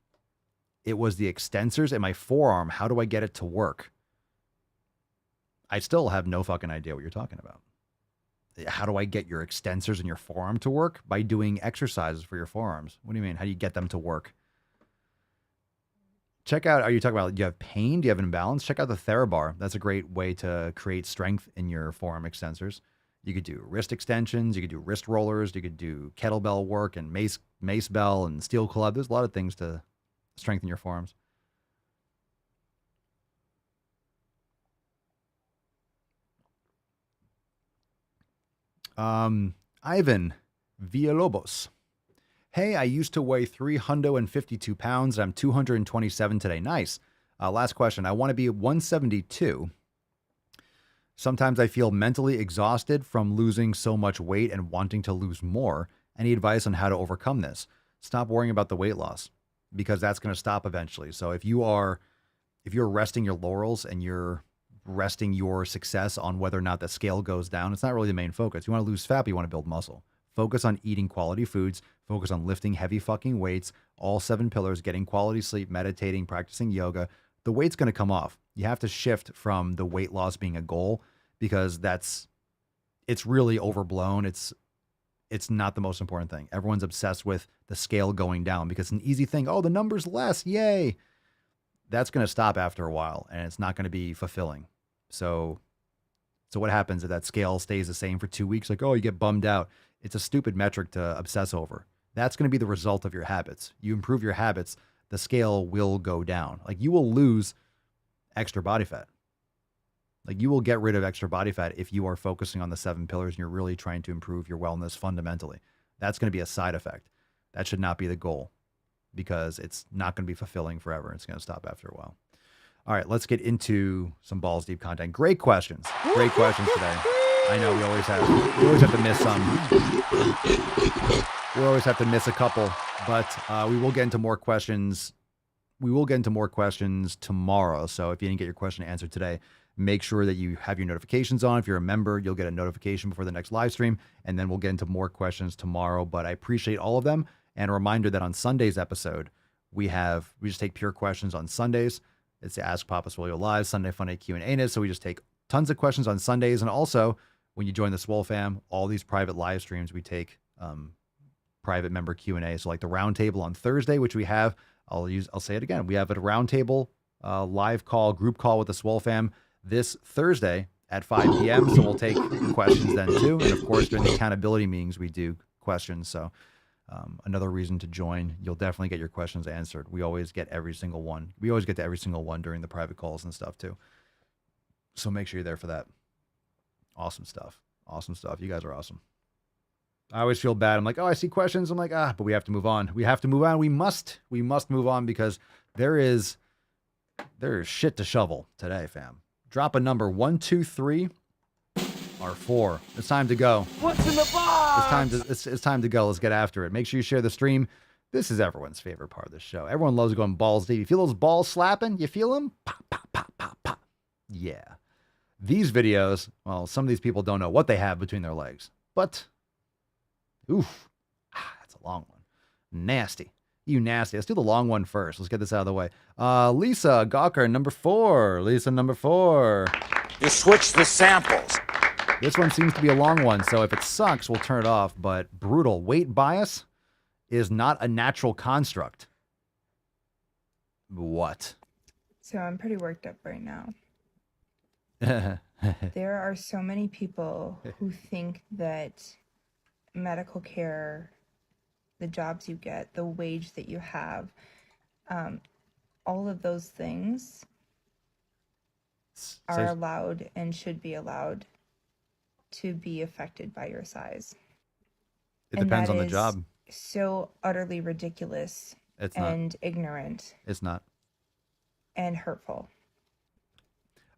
it was the extensors in my forearm. How do I get it to work? I still have no fucking idea what you're talking about. How do I get your extensors in your forearm to work? By doing exercises for your forearms. What do you mean? How do you get them to work? Check out, are you talking about, do you have pain? Do you have an imbalance? Check out the TheraBar. That's a great way to create strength in your forearm extensors. You could do wrist extensions. You could do wrist rollers. You could do kettlebell work and mace bell and steel club. There's a lot of things to strengthen your forearms. Ivan Villalobos. Hey, I used to weigh 352 pounds. I'm 227 today. Nice. Last question. I want to be 172. Sometimes I feel mentally exhausted from losing so much weight and wanting to lose more. Any advice on how to overcome this? Stop worrying about the weight loss, because that's going to stop eventually. So if you're resting your laurels and you're resting your success on whether or not the scale goes down, it's not really the main focus. You want to lose fat, but you want to build muscle. Focus on eating quality foods. Focus on lifting heavy fucking weights. All 7 pillars, getting quality sleep, meditating, practicing yoga. The weight's going to come off. You have to shift from the weight loss being a goal, because it's really overblown. It's not the most important thing. Everyone's obsessed with the scale going down because it's an easy thing. Oh, the number's less. Yay. That's going to stop after a while, and it's not going to be fulfilling. So what happens if that scale stays the same for 2 weeks? Like, oh, you get bummed out. It's a stupid metric to obsess over. That's going to be the result of your habits. You improve your habits, the scale will go down. Like, you will lose extra body fat. Like, you will get rid of extra body fat if you are focusing on the 7 pillars and you're really trying to improve your wellness fundamentally. That's going to be a side effect. That should not be the goal, because it's not going to be fulfilling forever. It's going to stop after a while. All right, let's get into some balls deep content. Great questions. Great questions today. I know we always have to miss some. We always have to miss a couple, but we will get into more questions. We will get into more questions tomorrow. So if you didn't get your question answered today, make sure that you have your notifications on. If you're a member, you'll get a notification before the next live stream, and then we'll get into more questions tomorrow. But I appreciate all of them. And a reminder that on Sunday's episode, we just take pure questions on Sundays. It's the Ask Papa Swole Live Sunday Funday Q&A. So we just take tons of questions on Sundays. And also, when you join the Swole fam, all these private live streams, we take private member Q&A. So like the roundtable on Thursday, which we have, I'll say it again. We have a roundtable live call, group call with the Swole fam this Thursday at 5 p.m. So we'll take questions then too. And of course, during the accountability meetings, we do questions. So another reason to join. You'll definitely get your questions answered. We always get every single one. We always get to every single one during the private calls and stuff too. So make sure you're there for that. Awesome stuff. Awesome stuff. You guys are awesome. I always feel bad. I'm like, oh, I see questions. I'm like, but we have to move on. We have to move on. We must move on because there is shit to shovel today, fam. Drop a number 1, 2, 3, or 4. It's time to go. What's in the box? It's time to go. Let's get after it. Make sure you share the stream. This is everyone's favorite part of the show. Everyone loves going balls deep. You feel those balls slapping? You feel them? Pop, pop, pop, pop, pop. Yeah. These videos, well, some of these people don't know what they have between their legs, but oof, that's a long one. Nasty. You nasty. Let's do the long one first. Let's get this out of the way. Lisa Gawker, number 4. Lisa, number 4. You switch the samples. This one seems to be a long one, so if it sucks, we'll turn it off. But brutal. Weight bias is not a natural construct. What? So I'm pretty worked up right now. There are so many people who think that medical care, the jobs you get, the wage that you have, all of those things are allowed and should be allowed to be affected by your size. It depends on the job. So utterly ridiculous and ignorant. It's not. And hurtful.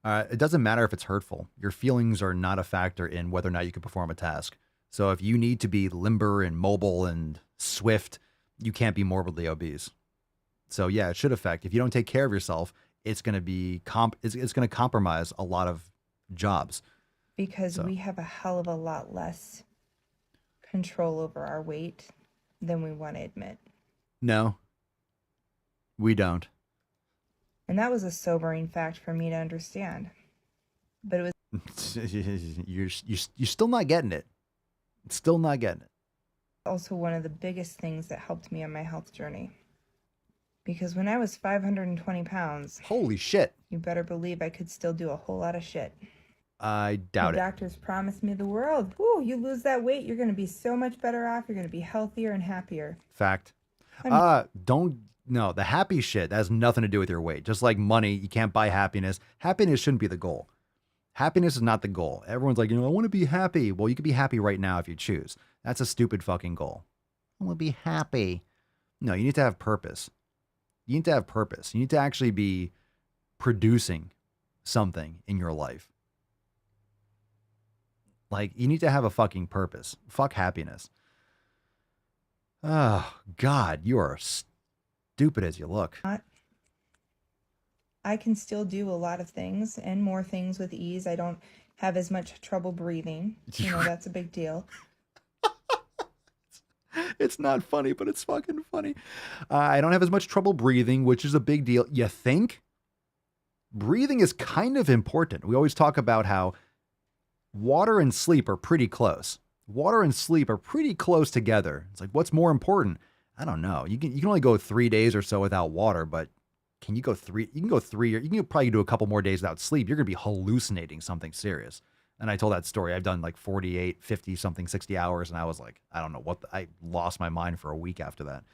It doesn't matter if it's hurtful. Your feelings are not a factor in whether or not you can perform a task. So if you need to be limber and mobile and swift, you can't be morbidly obese. So yeah, it should affect. If you don't take care of yourself, it's going to be it's going to compromise a lot of jobs. Because we have a hell of a lot less control over our weight than we want to admit. No, we don't. And that was a sobering fact for me to understand. But it was... You're still not getting it. Still not getting it. Also one of the biggest things that helped me on my health journey. Because when I was 520 pounds... Holy shit. You better believe I could still do a whole lot of shit. I doubt it. The doctors promised me the world. Ooh, you lose that weight, you're going to be so much better off. You're going to be healthier and happier. Fact. No, the happy shit, that has nothing to do with your weight. Just like money, you can't buy happiness. Happiness shouldn't be the goal. Happiness is not the goal. Everyone's like, I want to be happy. Well, you could be happy right now if you choose. That's a stupid fucking goal. I want to be happy. No, you need to have purpose. You need to have purpose. You need to actually be producing something in your life. Like, you need to have a fucking purpose. Fuck happiness. Oh, God, you are stupid as you look. I can still do a lot of things and more things with ease. I don't have as much trouble breathing. That's a big deal. It's not funny, but it's fucking funny. I don't have as much trouble breathing, which is a big deal. You think? Breathing is kind of important. We always talk about how water and sleep are pretty close. Water and sleep are pretty close together. It's like, what's more important? I don't know. You can only go 3 days or so without water, but can you go 3? You can go 3, or you can probably do a couple more days without sleep. You're going to be hallucinating something serious. And I told that story. I've done like 48, 50 something, 60 hours. And I was like, I don't know what, I lost my mind for a week after that.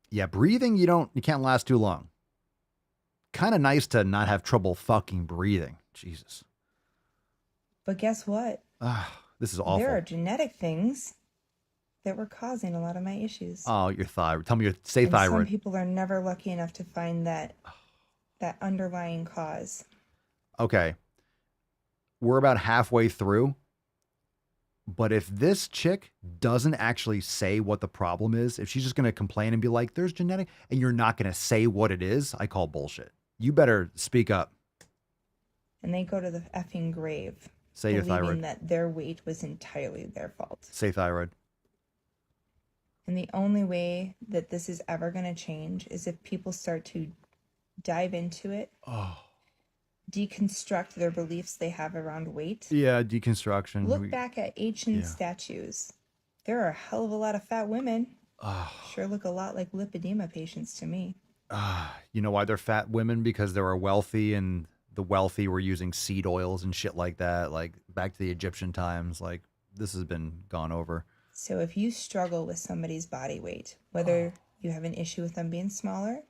Yeah, breathing, you can't last too long. Kind of nice to not have trouble fucking breathing. Jesus. But guess what? This is awful. There are genetic things that were causing a lot of my issues. Oh, your thyroid. Tell me say and thyroid. Some people are never lucky enough to find that underlying cause. Okay. We're about halfway through. But if this chick doesn't actually say what the problem is, if she's just going to complain and be like, there's genetic, and you're not going to say what it is, I call bullshit. You better speak up. And they go to the effing grave. Say your thyroid. Believing that their weight was entirely their fault. Say thyroid. And the only way that this is ever going to change is if people start to dive into it. Deconstruct their beliefs they have around weight. Yeah, deconstruction. Look back at ancient statues. There are a hell of a lot of fat women. Sure look a lot like lipedema patients to me. You know why they're fat women? Because they were wealthy, and the wealthy were using seed oils and shit like that. Like back to the Egyptian times. Like this has been gone over. So if you struggle with somebody's body weight, whether you have an issue with them being smaller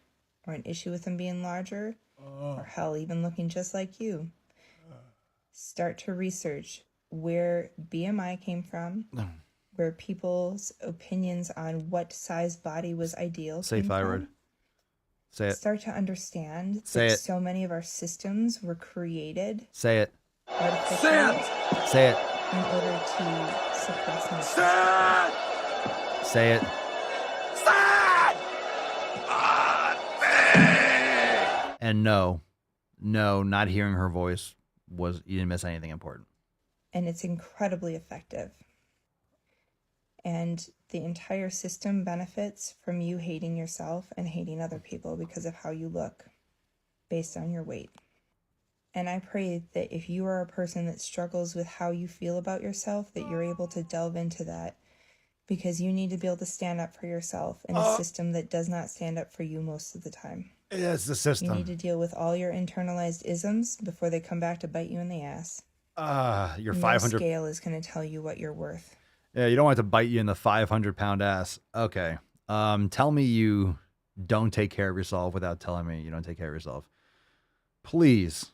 or an issue with them being larger, or hell, even looking just like you, start to research where BMI came from, where people's opinions on what size body was ideal Say came thyroid. from. Say it. Start to understand Say that it. so many of our systems were created Say it. artificially Say it. in order to suppress nutrition. Say it. And no, not hearing her voice was, you didn't miss anything important. And it's incredibly effective. And the entire system benefits from you hating yourself and hating other people because of how you look based on your weight. And I pray that if you are a person that struggles with how you feel about yourself, that you're able to delve into that, because you need to be able to stand up for yourself in a system that does not stand up for you most of the time. Yeah, it's the system. You need to deal with all your internalized isms before they come back to bite you in the ass. Your No 500 scale is going to tell you what you're worth. Yeah, you don't want it to bite you in the 500-pound ass. Okay. Tell me you don't take care of yourself without telling me you don't take care of yourself. Please.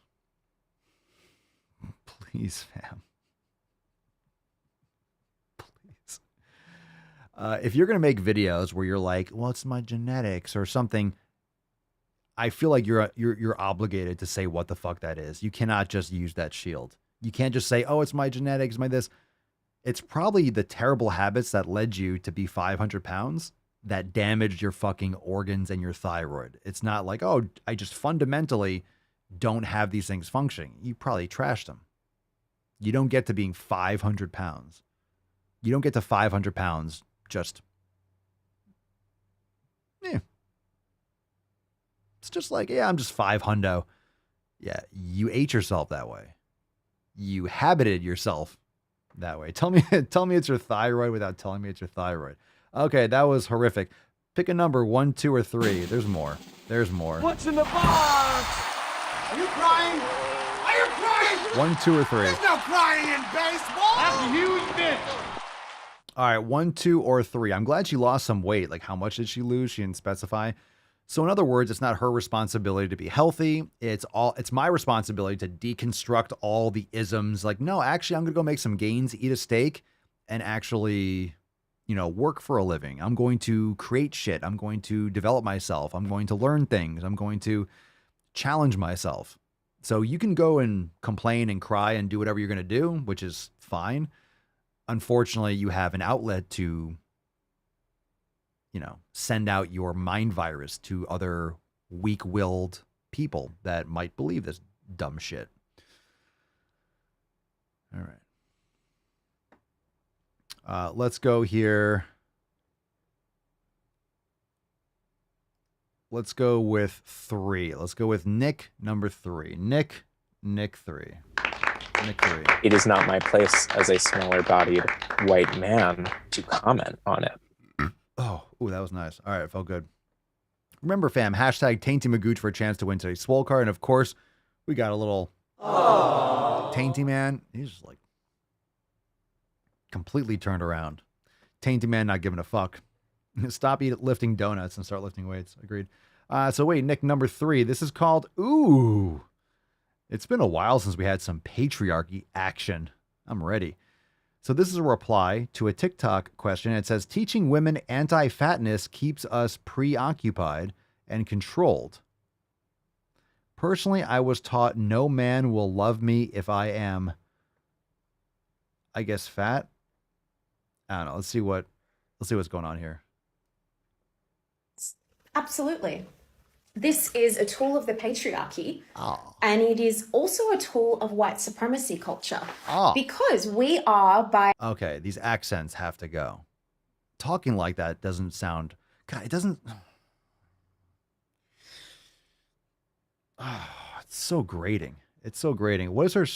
Please, fam. Please. If you're going to make videos where you're like, well, it's my genetics or something, I feel like you're obligated to say what the fuck that is. You cannot just use that shield. You can't just say, oh, it's my genetics, my this. It's probably the terrible habits that led you to be 500 pounds that damaged your fucking organs and your thyroid. It's not like, oh, I just fundamentally don't have these things functioning. You probably trashed them. You don't get to being 500 pounds. You don't get to 500 pounds just, It's just like, yeah, I'm just 500. Yeah, you ate yourself that way. You habited yourself that way. Tell me it's your thyroid without telling me it's your thyroid. Okay, that was horrific. Pick a number, 1, 2, or 3. There's more. There's more. What's in the box? Are you crying? Are you crying? 1, 2, or 3. There's no crying in baseball. That's a huge bitch. All right, 1, 2, or 3. I'm glad she lost some weight. Like, how much did she lose? She didn't specify. So in other words, it's not her responsibility to be healthy. It's my responsibility to deconstruct all the isms. Like, no, actually, I'm going to go make some gains, eat a steak, and actually, work for a living. I'm going to create shit. I'm going to develop myself. I'm going to learn things. I'm going to challenge myself. So you can go and complain and cry and do whatever you're going to do, which is fine. Unfortunately, you have an outlet to send out your mind virus to other weak-willed people that might believe this dumb shit. All right. Let's go here. Let's go with 3. Let's go with Nick, number 3. Nick 3. Nick 3. It is not my place as a smaller-bodied white man to comment on it. Oh, that was nice. All right, it felt good. Remember, fam, hashtag Tainty Magooch for a chance to win today's Swole card. And of course, we got a little Tainty Man. He's just like completely turned around. Tainty Man not giving a fuck. Stop lifting donuts and start lifting weights. Agreed. So wait, Nick, number 3. This is called Ooh. It's been a while since we had some patriarchy action. I'm ready. So this is a reply to a TikTok question. It says, teaching women anti-fatness keeps us preoccupied and controlled. Personally, I was taught no man will love me if I am, I guess, fat. I don't know. Let's see what's going on here. Absolutely. This is a tool of the patriarchy, and it is also a tool of white supremacy culture. Because we are by... Okay, these accents have to go. Talking like that doesn't sound... God, it doesn't... It's so grating. It's so grating. What is her...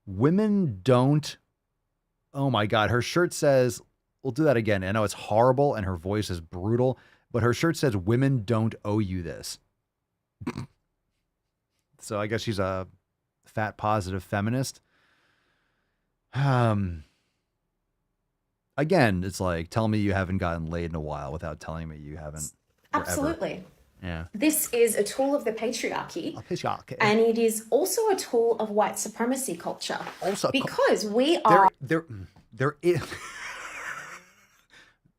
Women don't... Oh my God, her shirt says... We'll do that again. I know it's horrible and her voice is brutal, but her shirt says, women don't owe you this. So I guess she's a fat positive feminist. Again, it's like, tell me you haven't gotten laid in a while without telling me you haven't. Forever. Absolutely. Yeah. This is a tool of the patriarchy. Patriarchy. And it is also a tool of white supremacy culture. Also, because we are. There is.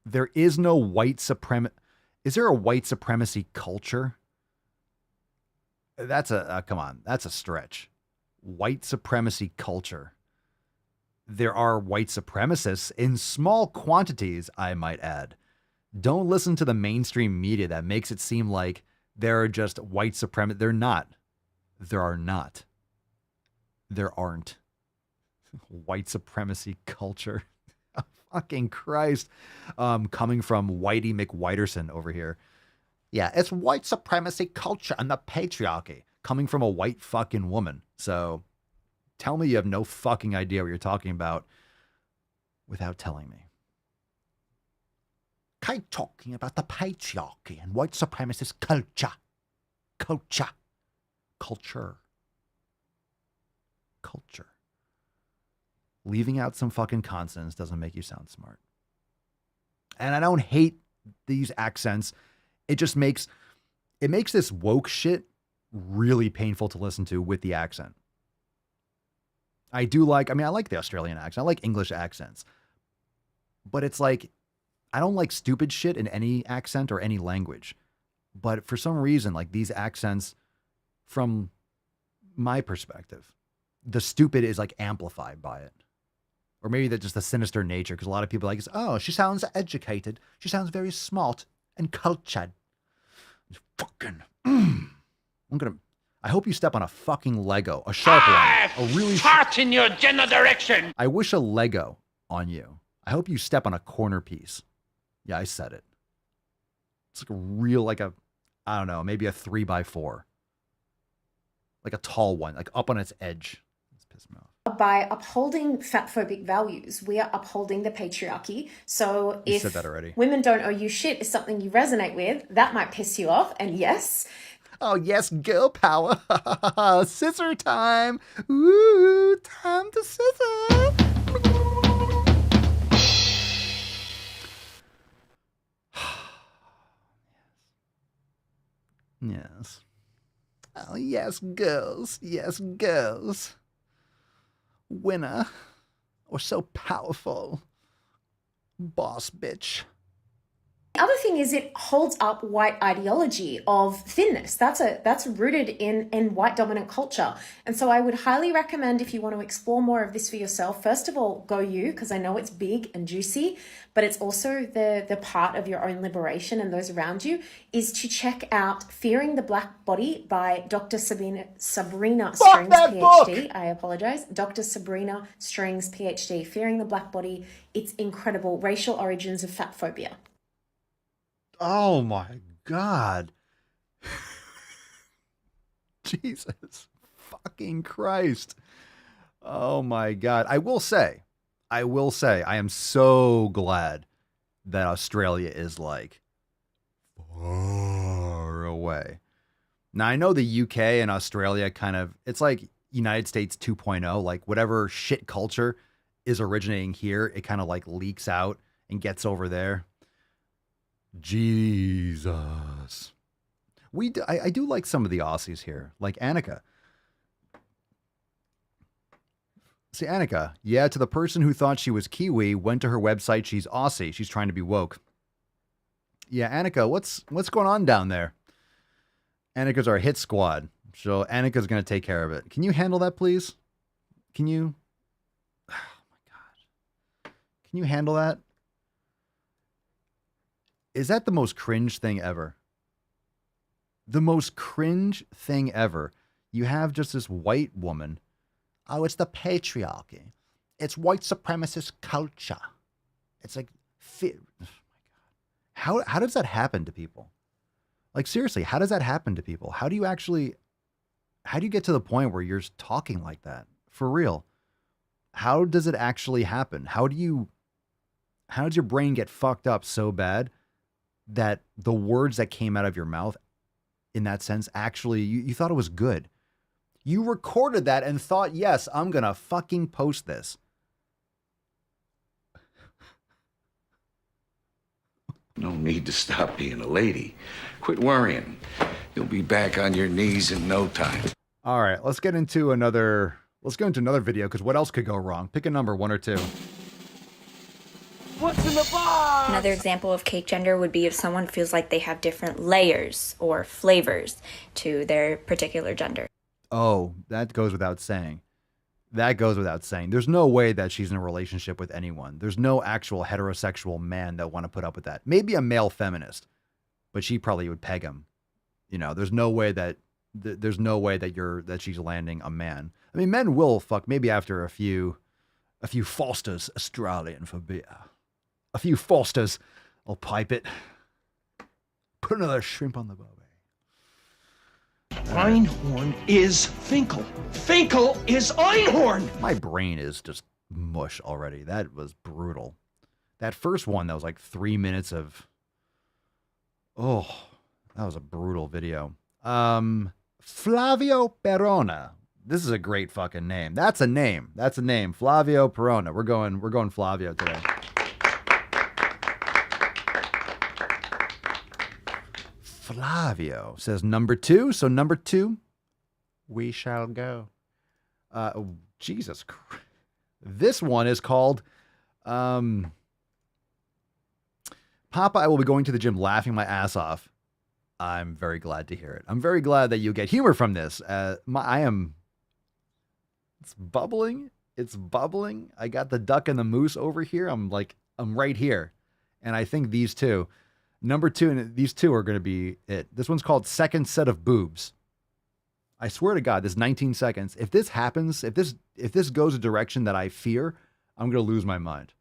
There is no white supremacy. Is there a white supremacy culture? That's come on, that's a stretch. White supremacy culture. There are white supremacists in small quantities, I might add. Don't listen to the mainstream media that makes it seem like there are just white supremacists. They're not. There are not. There aren't. White supremacy culture. Fucking Christ. Coming from Whitey McWhiterson over here. Yeah, it's white supremacy culture and the patriarchy. Coming from a white fucking woman. So tell me you have no fucking idea what you're talking about without telling me. Keep talking about the patriarchy and white supremacist culture. Culture. Culture. Culture. Leaving out some fucking consonants doesn't make you sound smart. And I don't hate these accents. It just makes this woke shit really painful to listen to with the accent. I like the Australian accent. I like English accents. But it's like, I don't like stupid shit in any accent or any language. But for some reason, like these accents, from my perspective, the stupid is like amplified by it. Or maybe that's just the sinister nature, because a lot of people are like, oh, she sounds educated. She sounds very smart and cultured. Fucking, I hope you step on a fucking Lego, a sharp one. A really fart in your general direction. I wish a Lego on you. I hope you step on a corner piece. Yeah, I said it. It's like a real, I don't know, maybe a 3x4. Like a tall one, like up on its edge. It's pissing me off. By upholding fatphobic values, we are upholding the patriarchy. So if said that already. Women don't owe you shit is something you resonate with, that might piss you off. And yes. Oh, yes, girl power. Scissor time. Ooh, time to scissor. Yes. Oh, yes, girls. Yes, girls. Winner. Or so powerful. Boss bitch. The other thing is it holds up white ideology of thinness. That's rooted in white dominant culture. And so I would highly recommend, if you want to explore more of this for yourself, first of all, go you, because I know it's big and juicy, but it's also the part of your own liberation and those around you, is to check out Fearing the Black Body by Dr. Sabrina Strings, PhD. Book! I apologize. Dr. Sabrina Strings, PhD. Fearing the Black Body. It's incredible. Racial Origins of Fat Phobia. Oh my God. Jesus fucking Christ. Oh my God. I will say, I am so glad that Australia is like far away. Now, I know the UK and Australia it's like United States 2.0, like whatever shit culture is originating here, it kind of like leaks out and gets over there. Jesus. I do like some of the Aussies here, like Annika. See, Annika, yeah, to the person who thought she was Kiwi, went to her website, she's Aussie. She's trying to be woke. Yeah, Annika, what's going on down there? Annika's our hit squad, so Annika's going to take care of it. Can you handle that, please? Can you? Oh, my God. Can you handle that? Is that the most cringe thing ever? The most cringe thing ever. You have just this white woman. Oh, it's the patriarchy. It's white supremacist culture. It's like, oh my God. How does that happen to people? Like, seriously, how does that happen to people? How do you get to the point where you're talking like that? For real. How does it actually happen? How does your brain get fucked up so bad that the words that came out of your mouth in that sense, actually, you thought it was good. You recorded that and thought, yes, I'm going to fucking post this. No need to stop being a lady. Quit worrying. You'll be back on your knees in no time. All right, let's go into another video, because what else could go wrong? Pick a number, 1 or 2. What's in the box? Another example of cake gender would be if someone feels like they have different layers or flavors to their particular gender. Oh, that goes without saying. That goes without saying. There's no way that she's in a relationship with anyone. There's no actual heterosexual man that want to put up with that. Maybe a male feminist, but she probably would peg him. You know, there's no way that that she's landing a man. I mean, men will fuck maybe after a few Foster's Australian for beer. A few Fosters. I'll pipe it. Put another shrimp on the barbie. Einhorn is Finkel. Finkel is Einhorn! My brain is just mush already. That was brutal. That first one, that was like 3 minutes of... Oh, that was a brutal video. Flavio Perona. This is a great fucking name. That's a name. That's a name. Flavio Perona. We're going Flavio today. Flavio says number 2. So number 2, we shall go. Jesus Christ. This one is called Papa, I will be going to the gym laughing my ass off. I'm very glad to hear it. I'm very glad that you get humor from this. It's bubbling. It's bubbling. I got the duck and the moose over here. I'm right here. And I think these two, number 2, and these two are going to be it. This one's called Second Set of Boobs. I swear to God, this 19 seconds. If this happens, if this goes a direction that I fear, I'm going to lose my mind.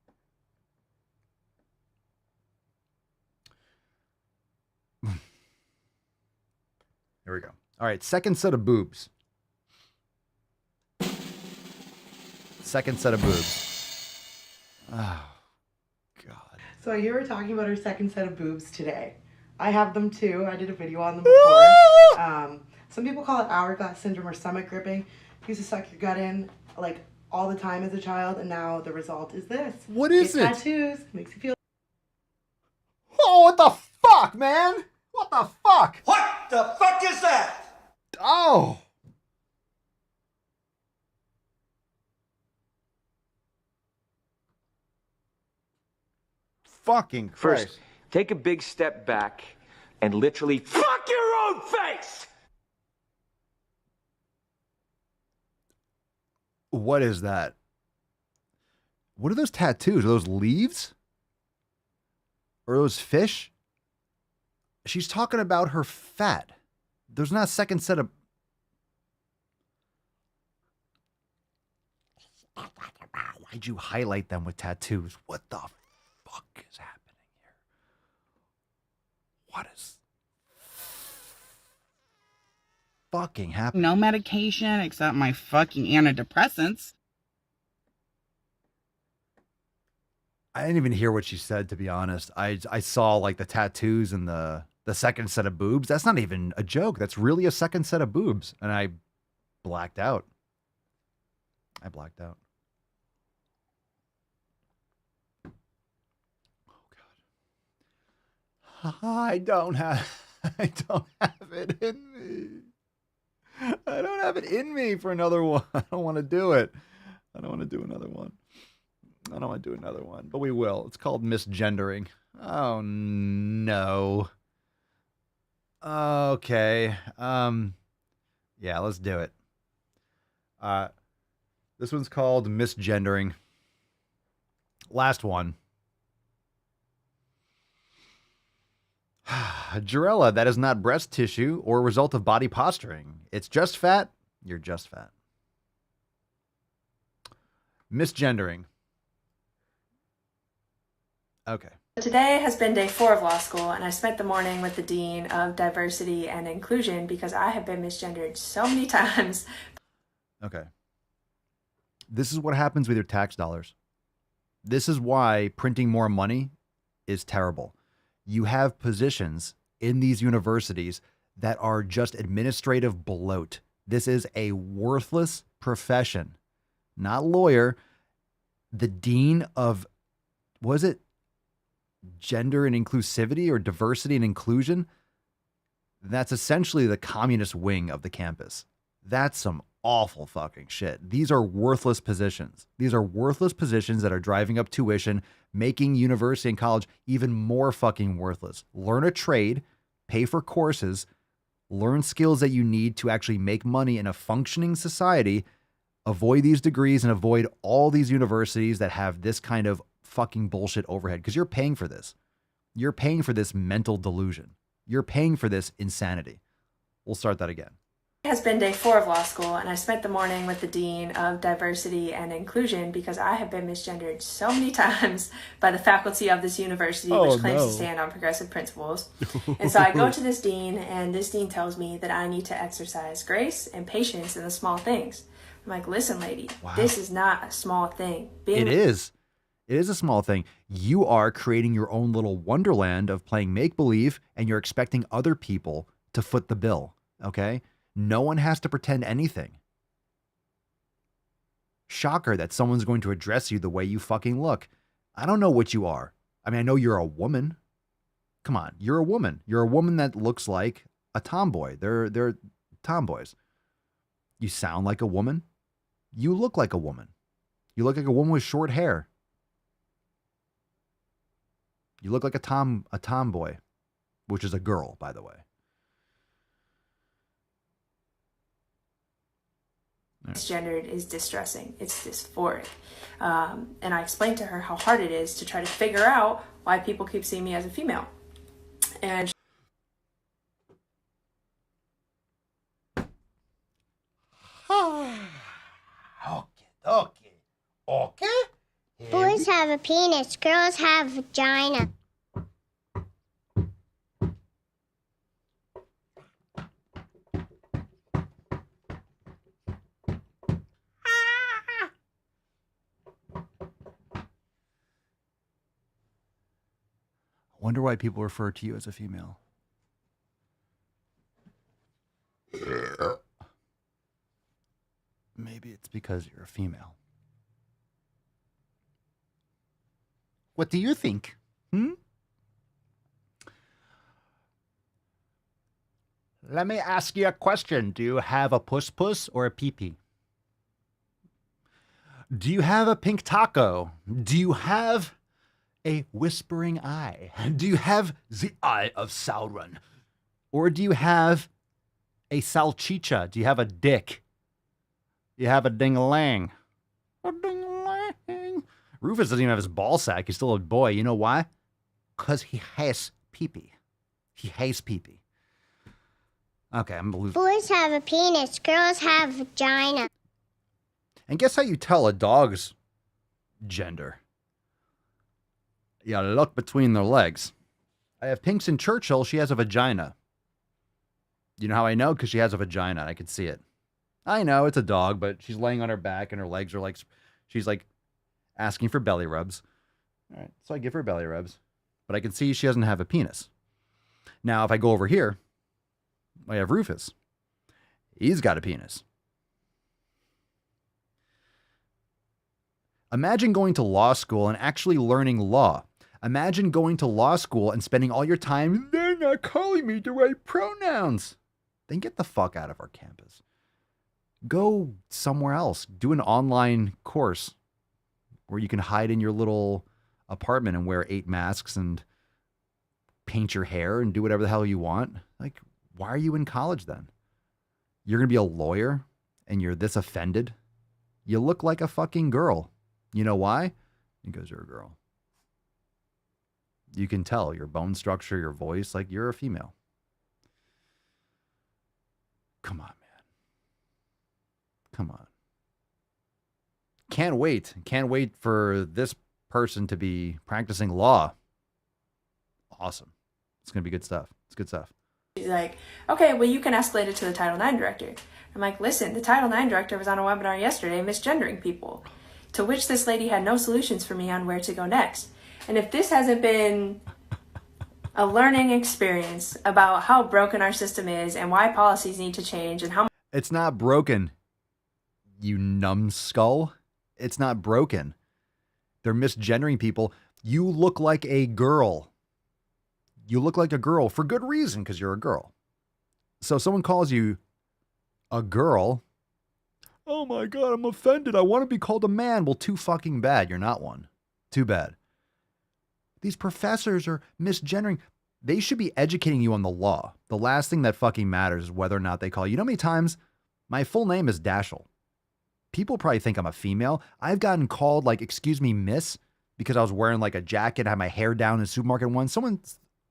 Here we go. All right, second set of boobs. Second set of boobs. Oh, God. So I hear her talking about her second set of boobs today. I have them too. I did a video on them before. Some people call it hourglass syndrome or stomach gripping. You used to suck your gut in like all the time as a child, and now the result is this. What is it? Tattoos. Makes you feel... Oh, what the fuck, man? What the fuck? What the fuck is that? Oh. Fucking Christ. First, take a big step back and literally fuck your own face! What is that? What are those tattoos? Are those leaves? Or are those fish? She's talking about her fat. There's not a second set of... Why'd you highlight them with tattoos? What the fuck is happening here? What is fucking happening? No medication except my fucking antidepressants. I didn't even hear what she said, to be honest. I saw like the tattoos and the second set of boobs. That's not even a joke. That's really a second set of boobs. And I blacked out. I blacked out. Oh, God. I don't have it in me. I don't have it in me for another one. I don't want to do it. I don't want to do another one. I don't want to do another one, but we will. It's called misgendering. Oh, no. Okay. Yeah, let's do it. This one's called misgendering. Last one. Jarella, that is not breast tissue or a result of body posturing. It's just fat. You're just fat. Misgendering. Okay. Today has been day 4 of law school, and I spent the morning with the Dean of Diversity and Inclusion because I have been misgendered so many times. Okay. This is what happens with your tax dollars. This is why printing more money is terrible. You have positions in these universities that are just administrative bloat. This is a worthless profession. Not lawyer. The dean of, was it gender and inclusivity or diversity and inclusion, that's essentially the communist wing of the campus. That's some awful fucking shit. These are worthless positions. These are worthless positions that are driving up tuition, making university and college even more fucking worthless. Learn a trade, pay for courses, learn skills that you need to actually make money in a functioning society. Avoid these degrees and avoid all these universities that have this kind of fucking bullshit overhead, because you're paying for this. You're paying for this mental delusion. You're paying for this insanity. We'll start that again. It has been day 4 of law school, and I spent the morning with the Dean of Diversity and Inclusion because I have been misgendered so many times by the faculty of this university, which claims to stand on progressive principles. And so I go to this Dean, and this Dean tells me that I need to exercise grace and patience in the small things. I'm like, listen, lady, this is not a small thing. It is. It is a small thing. You are creating your own little wonderland of playing make-believe, and you're expecting other people to foot the bill, okay? No one has to pretend anything. Shocker that someone's going to address you the way you fucking look. I don't know what you are. I mean, I know you're a woman. Come on, you're a woman. You're a woman that looks like a tomboy. They're tomboys. You sound like a woman. You look like a woman. You look like a woman with short hair. You look like a tomboy, which is a girl, by the way. Misgendered is distressing. It's dysphoric. And I explained to her how hard it is to try to figure out why people keep seeing me as a female. And Okay. Boys have a penis, girls have vagina. I wonder why people refer to you as a female. Maybe it's because you're a female. What do you think? Let me ask you a question. Do you have a puss or a pee-pee? Do you have a pink taco? Do you have a whispering eye? Do you have the eye of Sauron? Or do you have a salchicha? Do you have a dick? Do you have a ding-a-lang? A ding-a-lang. Rufus doesn't even have his ball sack. He's still a boy. You know why? Because he has pee-pee. He hates pee-pee. Okay, I'm losing. Boys have a penis, girls have vagina. And guess how you tell a dog's gender? You gotta look between their legs. I have Pinks in Churchill. She has a vagina. You know how I know? Because she has a vagina. I can see it. I know it's a dog, but she's laying on her back and her legs are like, she's like asking for belly rubs. All right, so I give her belly rubs, but I can see she doesn't have a penis. Now, if I go over here, I have Rufus. He's got a penis. Imagine going to law school and actually learning law. Imagine going to law school and spending all your time, they're not calling me the right pronouns. Then get the fuck out of our campus. Go somewhere else. Do an online course where you can hide in your little apartment and wear 8 masks and paint your hair and do whatever the hell you want. Like, why are you in college then? You're going to be a lawyer and you're this offended? You look like a fucking girl. You know why? Because you're a girl. You can tell your bone structure, your voice, like you're a female. Come on, man. Come on. Can't wait. Can't wait for this person to be practicing law. Awesome. It's going to be good stuff. It's good stuff. she's like, okay, well, you can escalate it to the Title IX director. I'm like, listen, the Title IX director was on a webinar yesterday misgendering people. To which this lady had no solutions for me on where to go next. And if this hasn't been a learning experience about how broken our system is and why policies need to change and how... It's not broken, you numbskull. It's not broken. They're misgendering people. You look like a girl. You look like a girl for good reason, because you're a girl. So someone calls you a girl. Oh my God, I'm offended. I want to be called a man. Well, too fucking bad. You're not one. Too bad. These professors are misgendering. They should be educating you on the law. The last thing that fucking matters is whether or not they call you. You know how many times my full name is Dashel? People probably think I'm a female. I've gotten called like, excuse me, miss, because I was wearing like a jacket, had my hair down in the supermarket once. Someone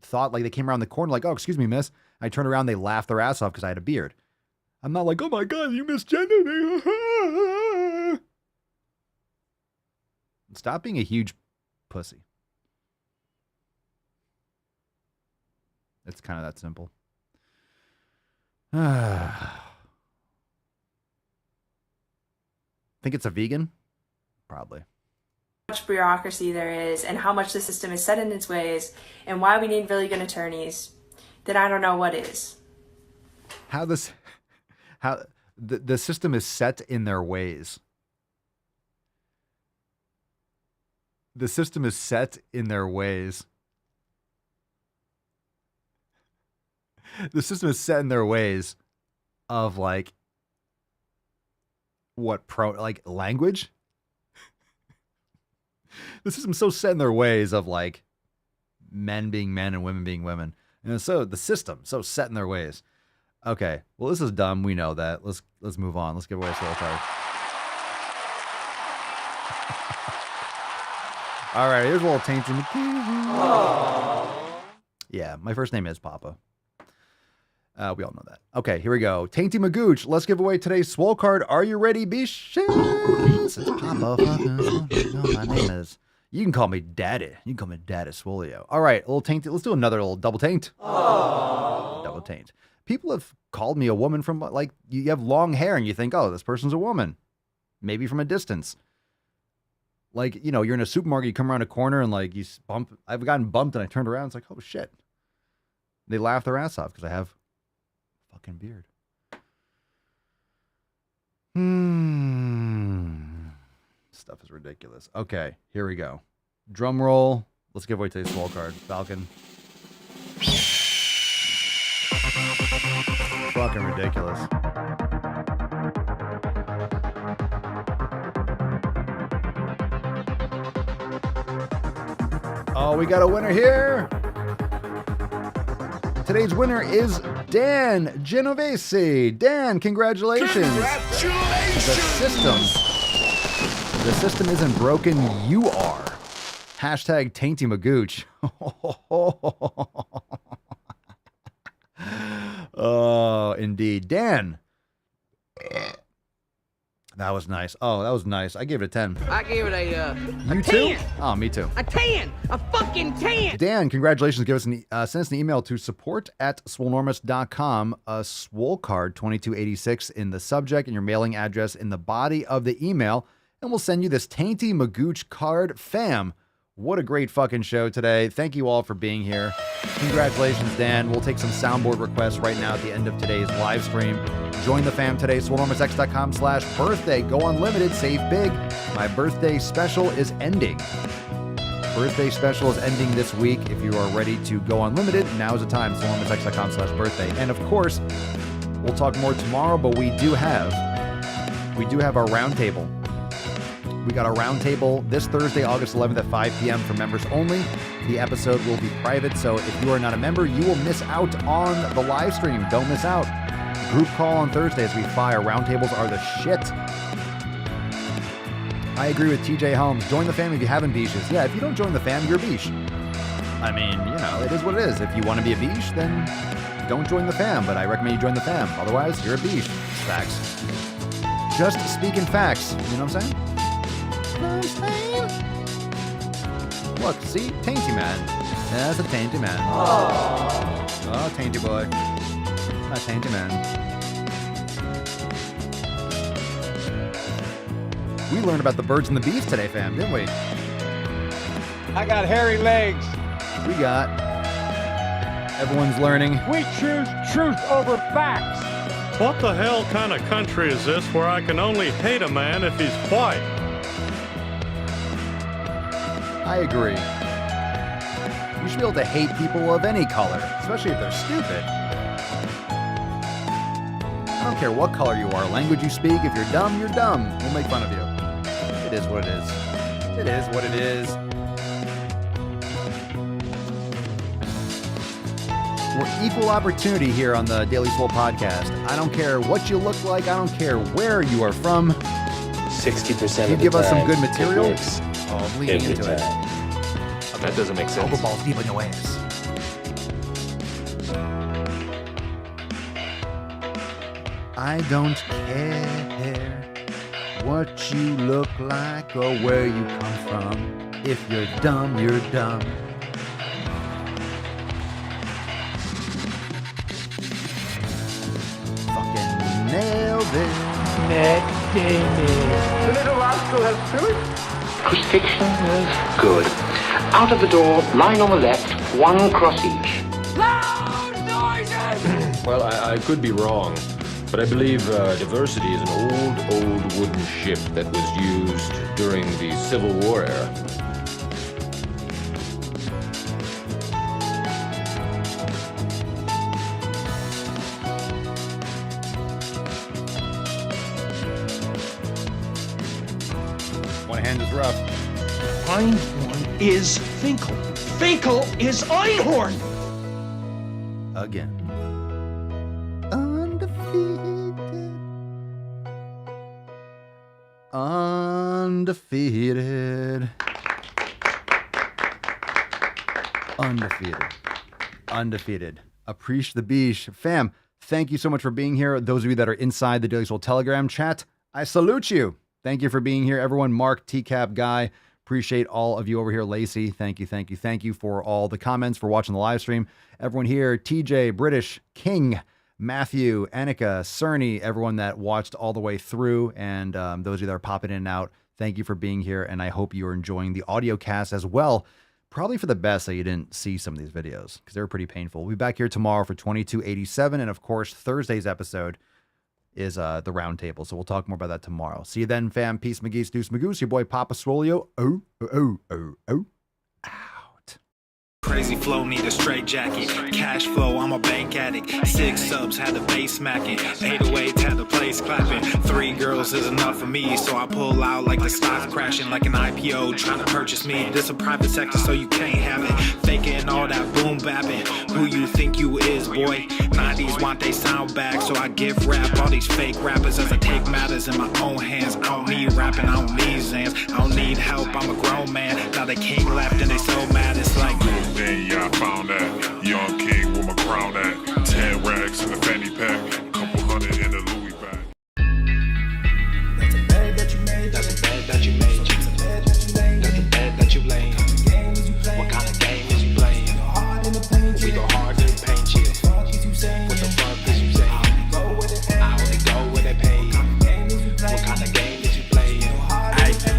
thought like they came around the corner like, oh, excuse me, miss. I turned around, they laughed their ass off because I had a beard. I'm not like, oh my God, you misgendered me. Stop being a huge pussy. It's kind of that simple. Think it's a vegan? Probably. How much bureaucracy there is and how much the system is set in its ways and why we need really good attorneys, then I don't know what is. How the system is set in their ways. The system is set in their ways. The system is set in their ways of like what like language? The system's so set in their ways of like men being men and women being women. And so the system so set in their ways. Okay, well this is dumb. We know that. Let's move on. Let's give away a Swole card. All right, here's a little tainty. Yeah, my first name is Papa. We all know that. Okay, here we go. Tainty Magooch, let's give away today's Swole card. Are you ready, Beaches? It's Papa. My name is... You can call me Daddy. You can call me Daddy Swolio. All right, a little tainty. Let's do another little double taint. Double taint. People have called me a woman from, like, you have long hair and you think, oh, this person's a woman. Maybe from a distance. Like, you know, you're in a supermarket, you come around a corner and, like, you bump. I've gotten bumped and I turned around. It's like, oh, shit. They laugh their ass off because I have fucking beard. Stuff is ridiculous. Okay, here we go. Drum roll. Let's give away today's Swole card. Falcon. Fucking ridiculous. Oh, we got a winner here. Today's winner is Dan Genovese. Dan, congratulations. The system isn't broken. You are. Hashtag Tainty Magooch. Oh, indeed. Dan. That was nice. Oh, that was nice. I gave it a 10. I gave it a You 10. Too? Oh, me too. A 10. A fucking 10. Dan, congratulations. Give us send us an email to support@swolenormous.com. A Swole card 2286 in the subject and your mailing address in the body of the email. And we'll send you this Tainty Magooch card. Fam, what a great fucking show today. Thank you all for being here. Congratulations, Dan. We'll take some soundboard requests right now at the end of today's live stream. Join the fam today, swolenormousx.com/birthday. Go unlimited, save big. My birthday special is ending. Birthday special is ending this week. If you are ready to go unlimited, now is the time, swolenormousx.com/birthday. And of course, we'll talk more tomorrow, but we do have our roundtable. We got a roundtable this Thursday, August 11th at 5 p.m. for members only. The episode will be private, so if you are not a member, you will miss out on the live stream. Don't miss out. Group call on Thursday as we fire. Roundtables are the shit. I agree with TJ Holmes. Join the fam if you haven't beaches. Yeah, if you don't join the fam, you're a beach. I mean, you know, it is what it is. If you want to be a beach, then don't join the fam, but I recommend you join the fam. Otherwise, you're a beach. Facts. Just speaking facts. You know what I'm saying? Look, see? Tainty man. Yeah, that's a tainty man. Oh, tainty boy. A tainty man. We learned about the birds and the bees today, fam, didn't we? I got hairy legs. We got. Everyone's learning. We choose truth over facts. What the hell kind of country is this where I can only hate a man if he's white? I agree. You should be able to hate people of any color, especially if they're stupid. I don't care what color you are, language you speak. If you're dumb, you're dumb. We'll make fun of you. It is what it is. It is what it is. We're equal opportunity here on the Daily Swole podcast. I don't care what you look like. I don't care where you are from. 60% you of the give us some time, good material. it works Oh, I'm leaning every into time. it. That doesn't make sense. Overballs deep in your ass. I don't care what you look like or where you come from. If you're dumb, you're dumb. Fucking nailed it. The little rascal has spirit. Crucifixion is good. Out of the door, line on the left, one cross each. Loud noises! Well, I could be wrong, but I believe diversity is an old wooden ship that was used during the Civil War era. One hand is rough. Einhorn is Finkel. Finkel is Einhorn! Again. Undefeated. Undefeated. Undefeated. Undefeated. Appreciate the beesh. Fam, thank you so much for being here. Those of you that are inside the Daily Swole Telegram chat, I salute you. Thank you for being here, everyone. Mark, TCAP, Guy, appreciate all of you over here. Lacey, thank you for all the comments, for watching the live stream. Everyone here, TJ, British, King, Matthew, Annika, Cerny, everyone that watched all the way through, and those of you that are popping in and out, thank you for being here, and I hope you're enjoying the audio cast as well. Probably for the best that you didn't see some of these videos, because they were pretty painful. We'll be back here tomorrow for 2287, and of course, Thursday's episode is the round table. So we'll talk more about that tomorrow. See you then, fam. Peace, McGee's, Deuce, Magoose, your boy Papa Swolio. Out. Crazy flow, need a straight jacket. Cash flow, I'm a bank addict. 6 subs, had the bass smacking. 808s, had the place clapping. 3 girls is enough for me, so I pull out like the stock crashing. Like an IPO, trying to purchase me. This a private sector, so you can't have it. Faking all that boom bapping. Who you think you is, boy? 90s want they sound back, so I give rap all these fake rappers as I take matters in my own hands. I don't need rapping, I don't need Zans. I don't need help, I'm a grown man. Now the king left and they so mad, it's like then yeah, I found that young king with my crown at 10 racks in the fanny pack, couple hundred in the Louis bag. that's a bed that you made, that's a bed that you made, that's a bed that you laid, that's a bed that you laid. What kind of game is you playing? We go hard in the paint, chill. What the fuck is you saying? I only go where they pay. What kind of game is you playing?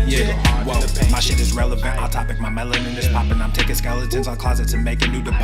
Yeah, whoa, my shit is relevant, on topic, my melanin is popping. I'm taking skeletons on closets and making new deposits.